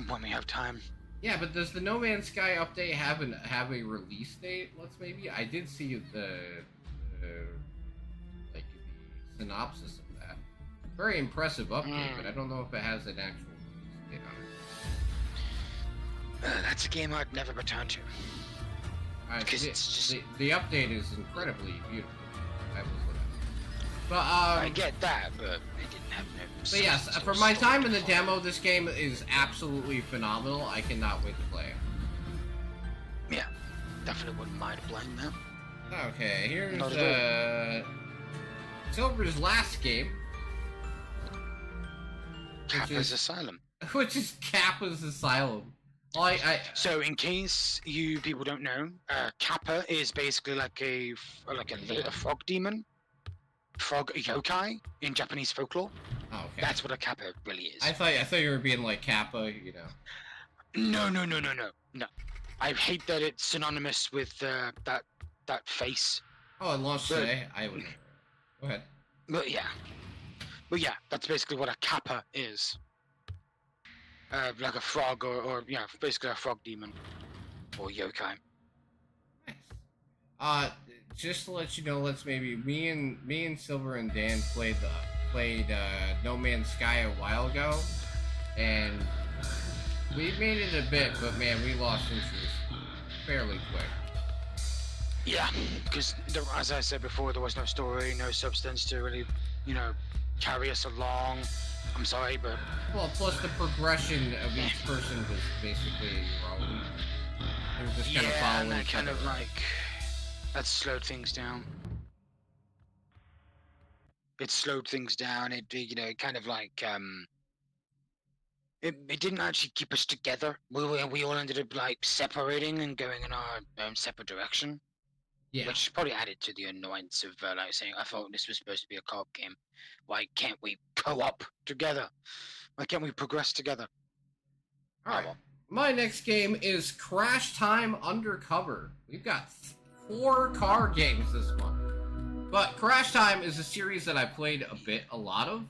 when we have time. Yeah, but does the No Man's Sky update have a release date? Maybe. I did see the synopsis of that. Very impressive update, but I don't know if it has an actual release date on it. That's a game I'd never return to. Because it's just the update is incredibly beautiful. I was looking But I get that, but it didn't have no. But yes, for my time in the demo, this game is absolutely phenomenal. I cannot wait to play it. Yeah, definitely wouldn't mind playing that. Okay, here's Not at Silver's last game, Kappa's Asylum. which is Kappa's Asylum. Well, So, in case you people don't know, Kappa is basically like a frog demon, frog yokai in Japanese folklore. Oh, okay. That's what a Kappa really is. I thought you were being like Kappa, you know. No. I hate that it's synonymous with that face. Oh, it launched But- today. I would. Go ahead. But yeah, that's basically what a Kappa is. Like a frog, or yeah, basically a frog demon, or yokai. Nice. Just to let you know, me and Silver and Dan played No Man's Sky a while ago, and we made it a bit, but man, we lost interest fairly quick. Yeah, because as I said before, there was no story, no substance to really, carry us along. I'm sorry, but Well, plus the progression of each person was basically your own. It was just kind of yeah, following and that each kind other. of that slowed things down. It slowed things down. It kind of it didn't actually keep us together. We all ended up separating and going in our own separate direction. Yeah. Which probably added to the annoyance of saying, I thought this was supposed to be a co-op game. Why can't we co-op together? Why can't we progress together? Alright. My next game is Crash Time Undercover. We've got 4 car games this month. But Crash Time is a series that I played a lot of.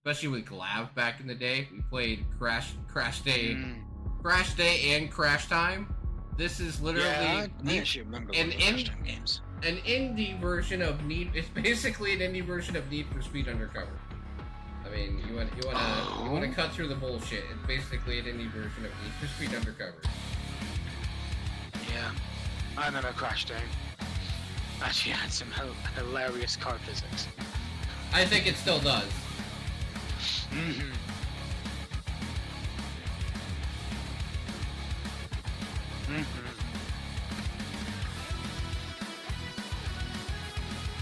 Especially with Glav back in the day. We played Crash Day and Crash Time. This is literally I actually remember an Crash Time games. An indie version of It's basically an indie version of Need for Speed Undercover. I mean, you want to cut through the bullshit. It's basically an indie version of Need for Speed Undercover. Yeah, I remember Crash Day. Actually had some hilarious car physics. I think it still does. Mm-hmm.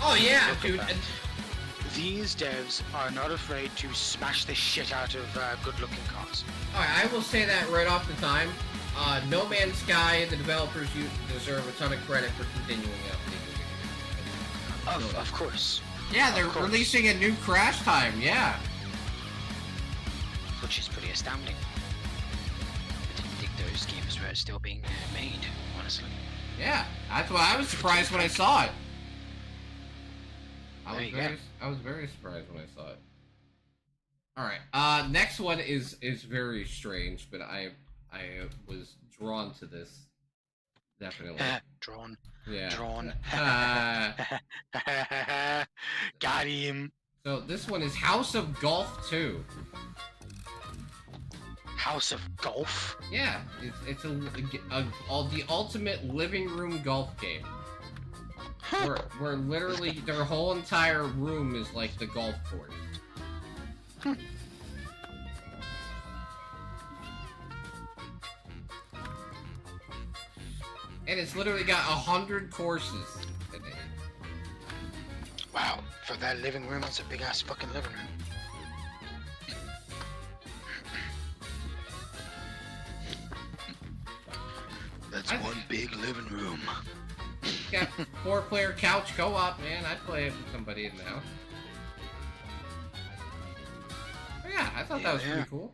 Oh yeah, Look at dude. that. These devs are not afraid to smash the shit out of good-looking cars. Alright, I will say that right off the time. No Man's Sky, the developers deserve a ton of credit for continuing updating. Of course. Yeah, they're releasing a new Crash Time, yeah. Which is pretty astounding. I didn't think those games were still being made, honestly. Yeah, that's why I was surprised when I saw it. There I was very surprised when I saw it. Alright, next one is very strange, but I was drawn to this. Definitely. Drawn. Yeah. Drawn. Got him. So this one is House of Golf 2. House of Golf? Yeah, it's the ultimate living room golf game. Where literally their whole entire room is like the golf course. And it's literally got 100 courses in it. Wow, for that living room, that's a big ass fucking living room. That's one big living room. Got 4-player couch co-op, man. I'd play it with somebody in the house. But yeah, I thought that was pretty cool.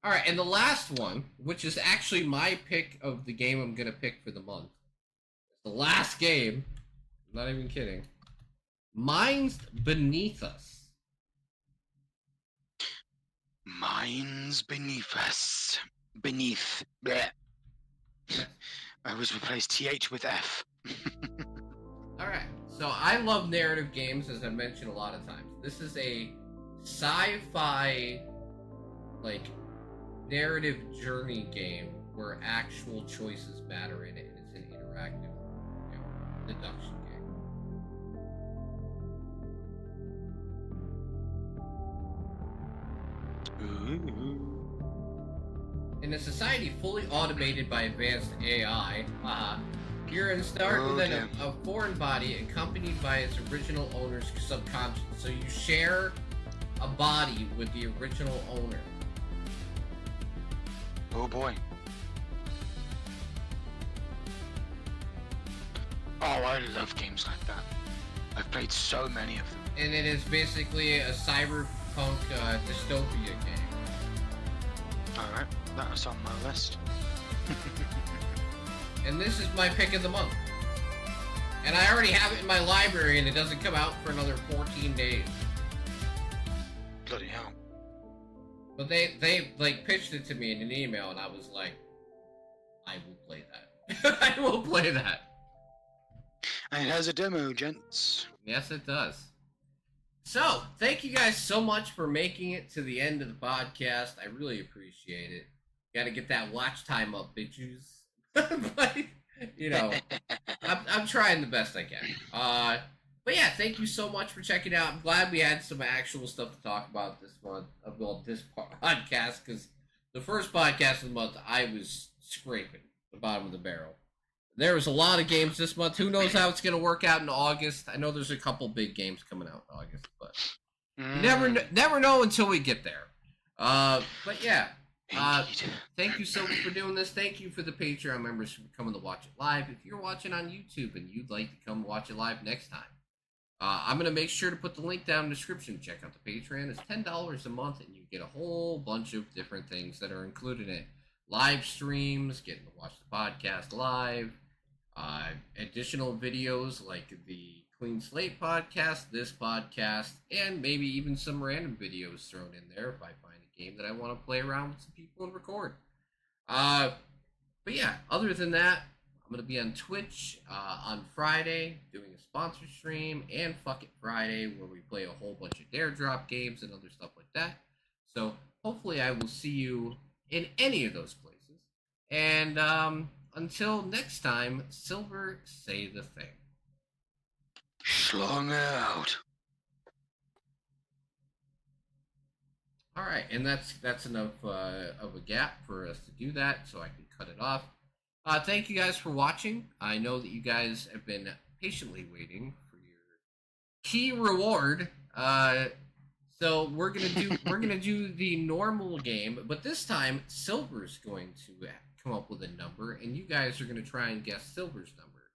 Alright, and the last one, which is actually my pick of the game I'm gonna pick for the month. The last game, I'm not even kidding. Minds Beneath Us. Minds Beneath Us. Beneath. Blech. I always replace TH with F. Alright, so I love narrative games, as I've mentioned a lot of times. This is a sci-fi, narrative journey game where actual choices matter in it, and it's an interactive deduction game. In a society fully automated by advanced AI, you're in start within a foreign body accompanied by its original owner's subconscious. So you share a body with the original owner. Oh boy. Oh, I love games like that. I've played so many of them. And it is basically a cyberpunk dystopia game. Alright, that's on my list. And this is my pick of the month. And I already have it in my library, and it doesn't come out for another 14 days. Bloody hell. But they like pitched it to me in an email, and I was like, I will play that. I will play that. And it has a demo, gents. Yes, it does. So, thank you guys so much for making it to the end of the podcast. I really appreciate it. Gotta get that watch time up, bitches. But, you know, I'm trying the best I can. But yeah, thank you so much for checking out. I'm glad we had some actual stuff to talk about this month. Well, this podcast, because the first podcast of the month, I was scraping the bottom of the barrel. There was a lot of games this month. Who knows how it's going to work out in August? I know there's a couple big games coming out in August, but you never know until we get there. But yeah, thank you so much for doing this. Thank you for the Patreon members for coming to watch it live. If you're watching on YouTube and you'd like to come watch it live next time, I'm going to make sure to put the link down in the description. Check out the Patreon. It's $10 a month, and you get a whole bunch of different things that are included in it. Live streams, getting to watch the podcast live, additional videos like the Clean Slate podcast, this podcast, and maybe even some random videos thrown in there if I find a game that I want to play around with some people and record. But yeah, other than that, I'm going to be on Twitch on Friday doing a sponsor stream, and Fuck It Friday where we play a whole bunch of Dare Drop games and other stuff like that. So hopefully I will see you in any of those places. And until next time, Silver, say the thing. Schlong out. Alright, and that's enough of a gap for us to do that, so I can cut it off. Thank you guys for watching. I know that you guys have been patiently waiting for your key reward. So we're gonna do the normal game, but this time Silver's going to come up with a number, and you guys are gonna try and guess Silver's number.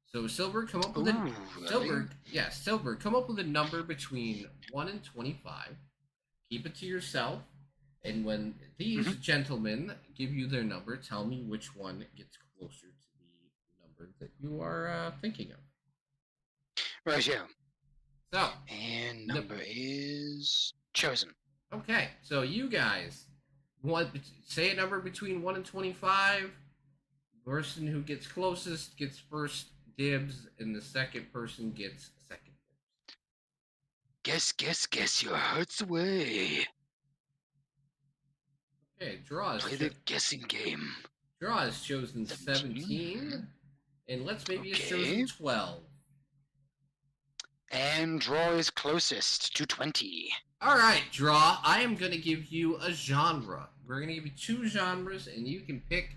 So Silver, come up with Silver, come up with a number between 1 and 25. Keep it to yourself, and when these gentlemen give you their number, tell me which one gets closer to the number that you are thinking of. Right, yeah. So, and number is chosen. Okay, so you guys say a number between 1 and 25. The person who gets closest gets first dibs, and the second person gets second dibs. Guess your heart's away. Okay, Draw Play the guessing game. Draw has chosen 17, and Let's Maybe has chosen 12. And Draw is closest to 20. Alright, Draw, I am going to give you a genre. We're going to give you 2 genres, and you can pick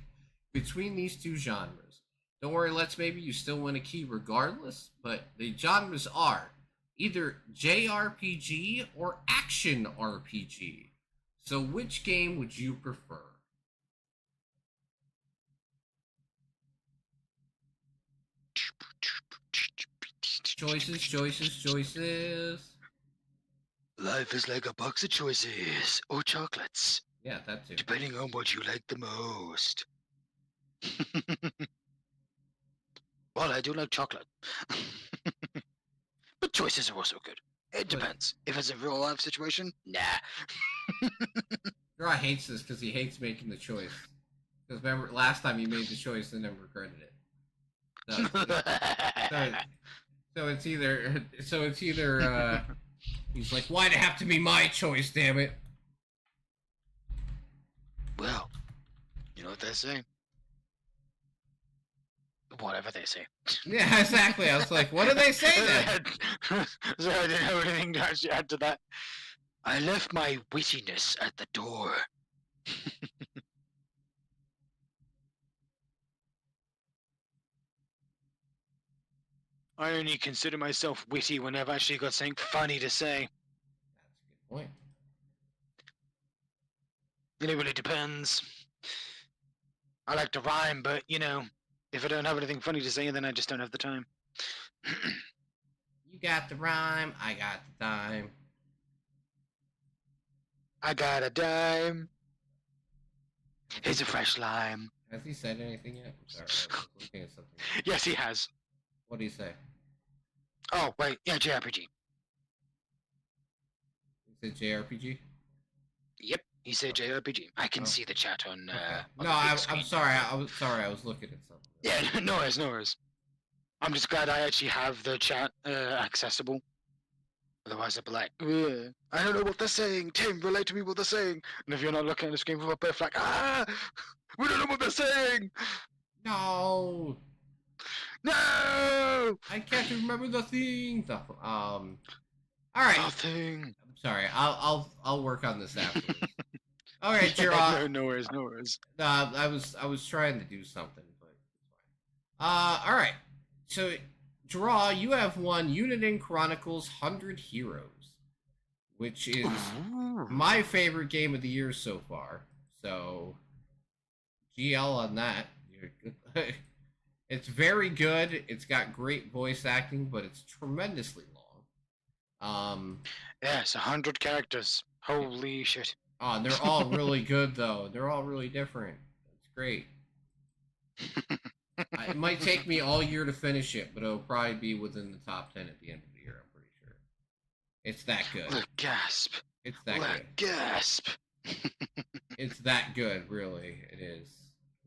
between these 2 genres. Don't worry, Let's Maybe, you still win a key regardless, but the genres are either JRPG or Action RPG. So which game would you prefer? Choices. Life is like a box of choices, or chocolates. Yeah, that too. Depending on what you like the most. Well, I do like chocolate. But choices are also good. It depends. If it's a real life situation, nah. Draw hates this because he hates making the choice. Because remember, last time he made the choice and then regretted it. So it's either he's like, why'd it have to be my choice, damn it? Well, you know what they say. Whatever they say. Yeah, exactly. I was like, what do they say then? So I didn't have anything to actually add to that. I left my wittiness at the door. I only consider myself witty when I've actually got something funny to say. That's a good point. And it really depends. I like to rhyme, but you know, if I don't have anything funny to say, then I just don't have the time. You got the rhyme, I got the dime. I got a dime. Here's a fresh lime. Has he said anything yet? I'm sorry, I was looking at something. Yes, he has. What do you say? Oh, wait, yeah, JRPG. Is it JRPG? Yep, he said JRPG. I can Oh. see the chat on. Okay. On No, the big I'm screen. sorry. I was looking at something. Yeah, no worries, no worries. I'm just glad I actually have the chat accessible. Otherwise, I'd be like, "Ugh, I don't know what they're saying. Tim, relate to me what they're saying." And if you're not looking at the screen with a birth, like, we don't know what they're saying. No, No, I can't remember the thing. All right. nothing. I'm sorry. I'll work on this afterwards. All right, no, Gerard. no worries, no worries. I was trying to do something, but it's fine. All right. So, Draw, you have won Uniden Chronicles 100 Heroes, which is my favorite game of the year so far. So, GL on that. It's very good. It's got great voice acting, but it's tremendously long. Yes, 100 characters. Holy shit. Oh, and they're all really good though. They're all really different. It's great. It might take me all year to finish it, but it'll probably be within the top 10 at the end of the year, I'm pretty sure. It's that good. Look, gasp. It's that Look, good. gasp. It's that good, really. It is.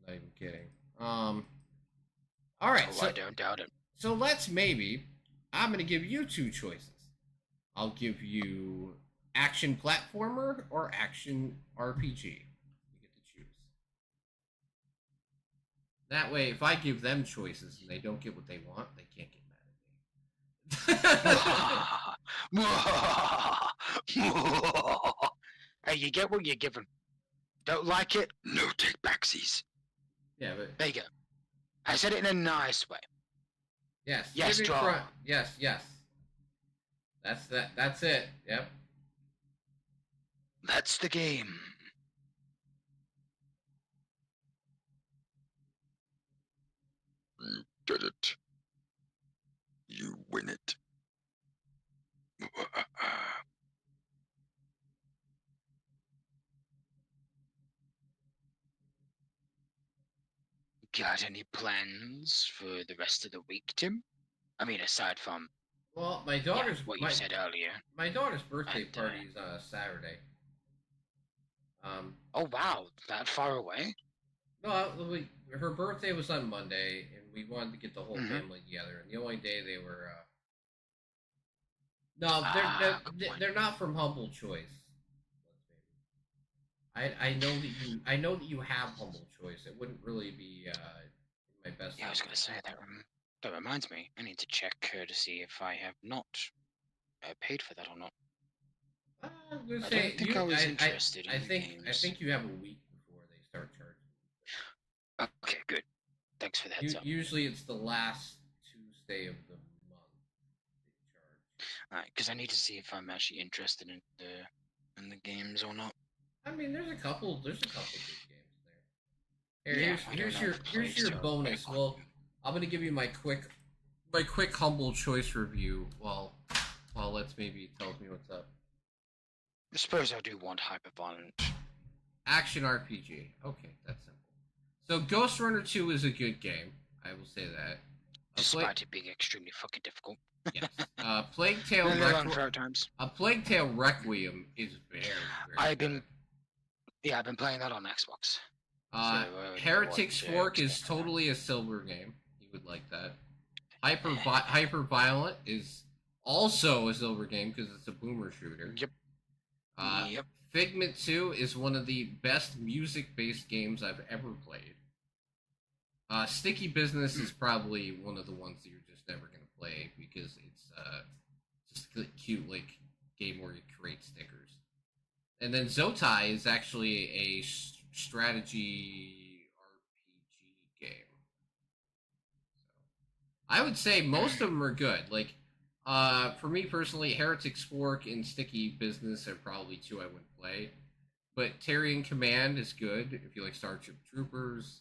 Not even kidding. All right. Oh, So, I don't doubt it. so let's maybe. I'm gonna give you two choices. I'll give you action platformer or action RPG. You get to choose. That way, if I give them choices and they don't get what they want, they can't get mad at me. Hey, you get what you're given. Don't like it? No take backsies. Yeah, but There you go. I said it in a nice way. yes. Yes, give me draw. Yes, yes. That's it. Yep. That's the game. You did it. You win it. Got any plans for the rest of the week, Tim? I mean, aside from Well, my daughter's what you said earlier. my daughter's birthday And, party is Saturday. Oh wow, that far away? No, her birthday was on Monday, and we wanted to get the whole Mhm. family together. And the only day they were, no, good they're not from Humble Choice. I know that you have Humble Choice. It wouldn't really be in my best. Yeah, I was gonna say that. That reminds me. I need to check to see if I have not paid for that or not. I'm gonna I say don't think I was interested in I the think games. you have a week before they start charging. Okay, good. Thanks for the heads up. Usually it's the last Tuesday of the month they charge. Alright, because I need to see if I'm actually interested in the games or not. I mean, there's a couple good games there. Yeah, Here, I don't know if here's your Plague bonus. Tale- Well, I'm gonna give you my quick Humble Choice review. While let's maybe tells me what's up. I suppose I do want hyper-violent. Action RPG. Okay, that's simple. So Ghost Runner 2 is a good game. I will say that. Despite it being extremely fucking difficult. Yes. Plague Tale Really long for our times. Plague Tale Requiem is very I've good. been playing that on Xbox. Heretics what, Fork is expect from that. totally a silver game. You would like that. Hyper Violent is also a silver game because it's a boomer shooter. Yep. Yep. Figment 2 is one of the best music-based games I've ever played. Sticky Business is probably one of the ones that you're just never going to play because it's just a cute like game where you create stickers. And then Zotai is actually a strategy RPG game. I would say most of them are good. Like, for me personally, Heretic's Fork and Sticky Business are probably two I wouldn't play. But Terran Command is good if you like Starship Troopers.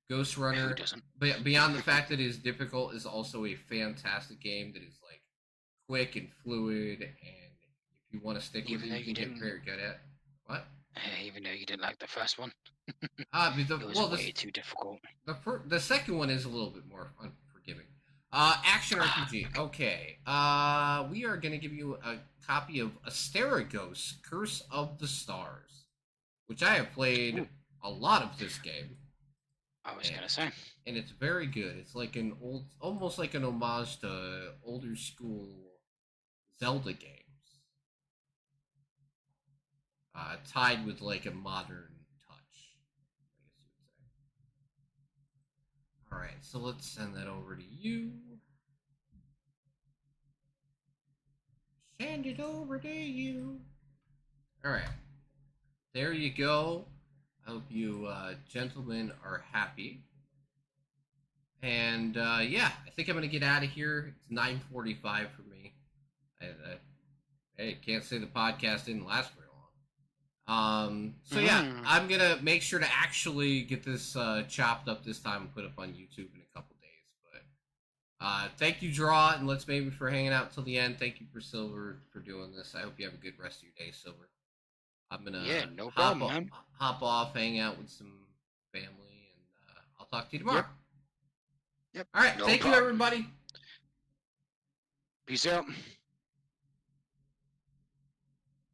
Ghost Runner, Who doesn't? but beyond the fact that it is difficult, is also a fantastic game that is like quick and fluid, and if you want to stick with Even it, though you you can get didn't- very good at. What? Even though you didn't like the first one, But it was way too difficult. the second one is a little bit more unforgiving. Action RPG. Okay. We are gonna give you a copy of Asterigos: Curse of the Stars, which I have played a lot of this game. I was gonna say. And it's very good. It's like an almost like an homage to older school Zelda games, tied with like a modern touch, I guess you would say. All right, so let's send that over to you. Send it over to you. All right, there you go. I hope you gentlemen are happy. And yeah, I think I'm gonna get out of here. It's 9:45 for me. Hey, can't say the podcast didn't last very long. So yeah, I'm gonna make sure to actually get this chopped up this time and put up on YouTube in a couple days. But thank you, Draw and Let's Maybe, for hanging out till the end. Thank you for Silver for doing this. I hope you have a good rest of your day, Silver. I'm gonna No problem, man. hop off, hang out with some family, and I'll talk to you tomorrow. Yep. All right, No thank you, problem. everybody. Peace out.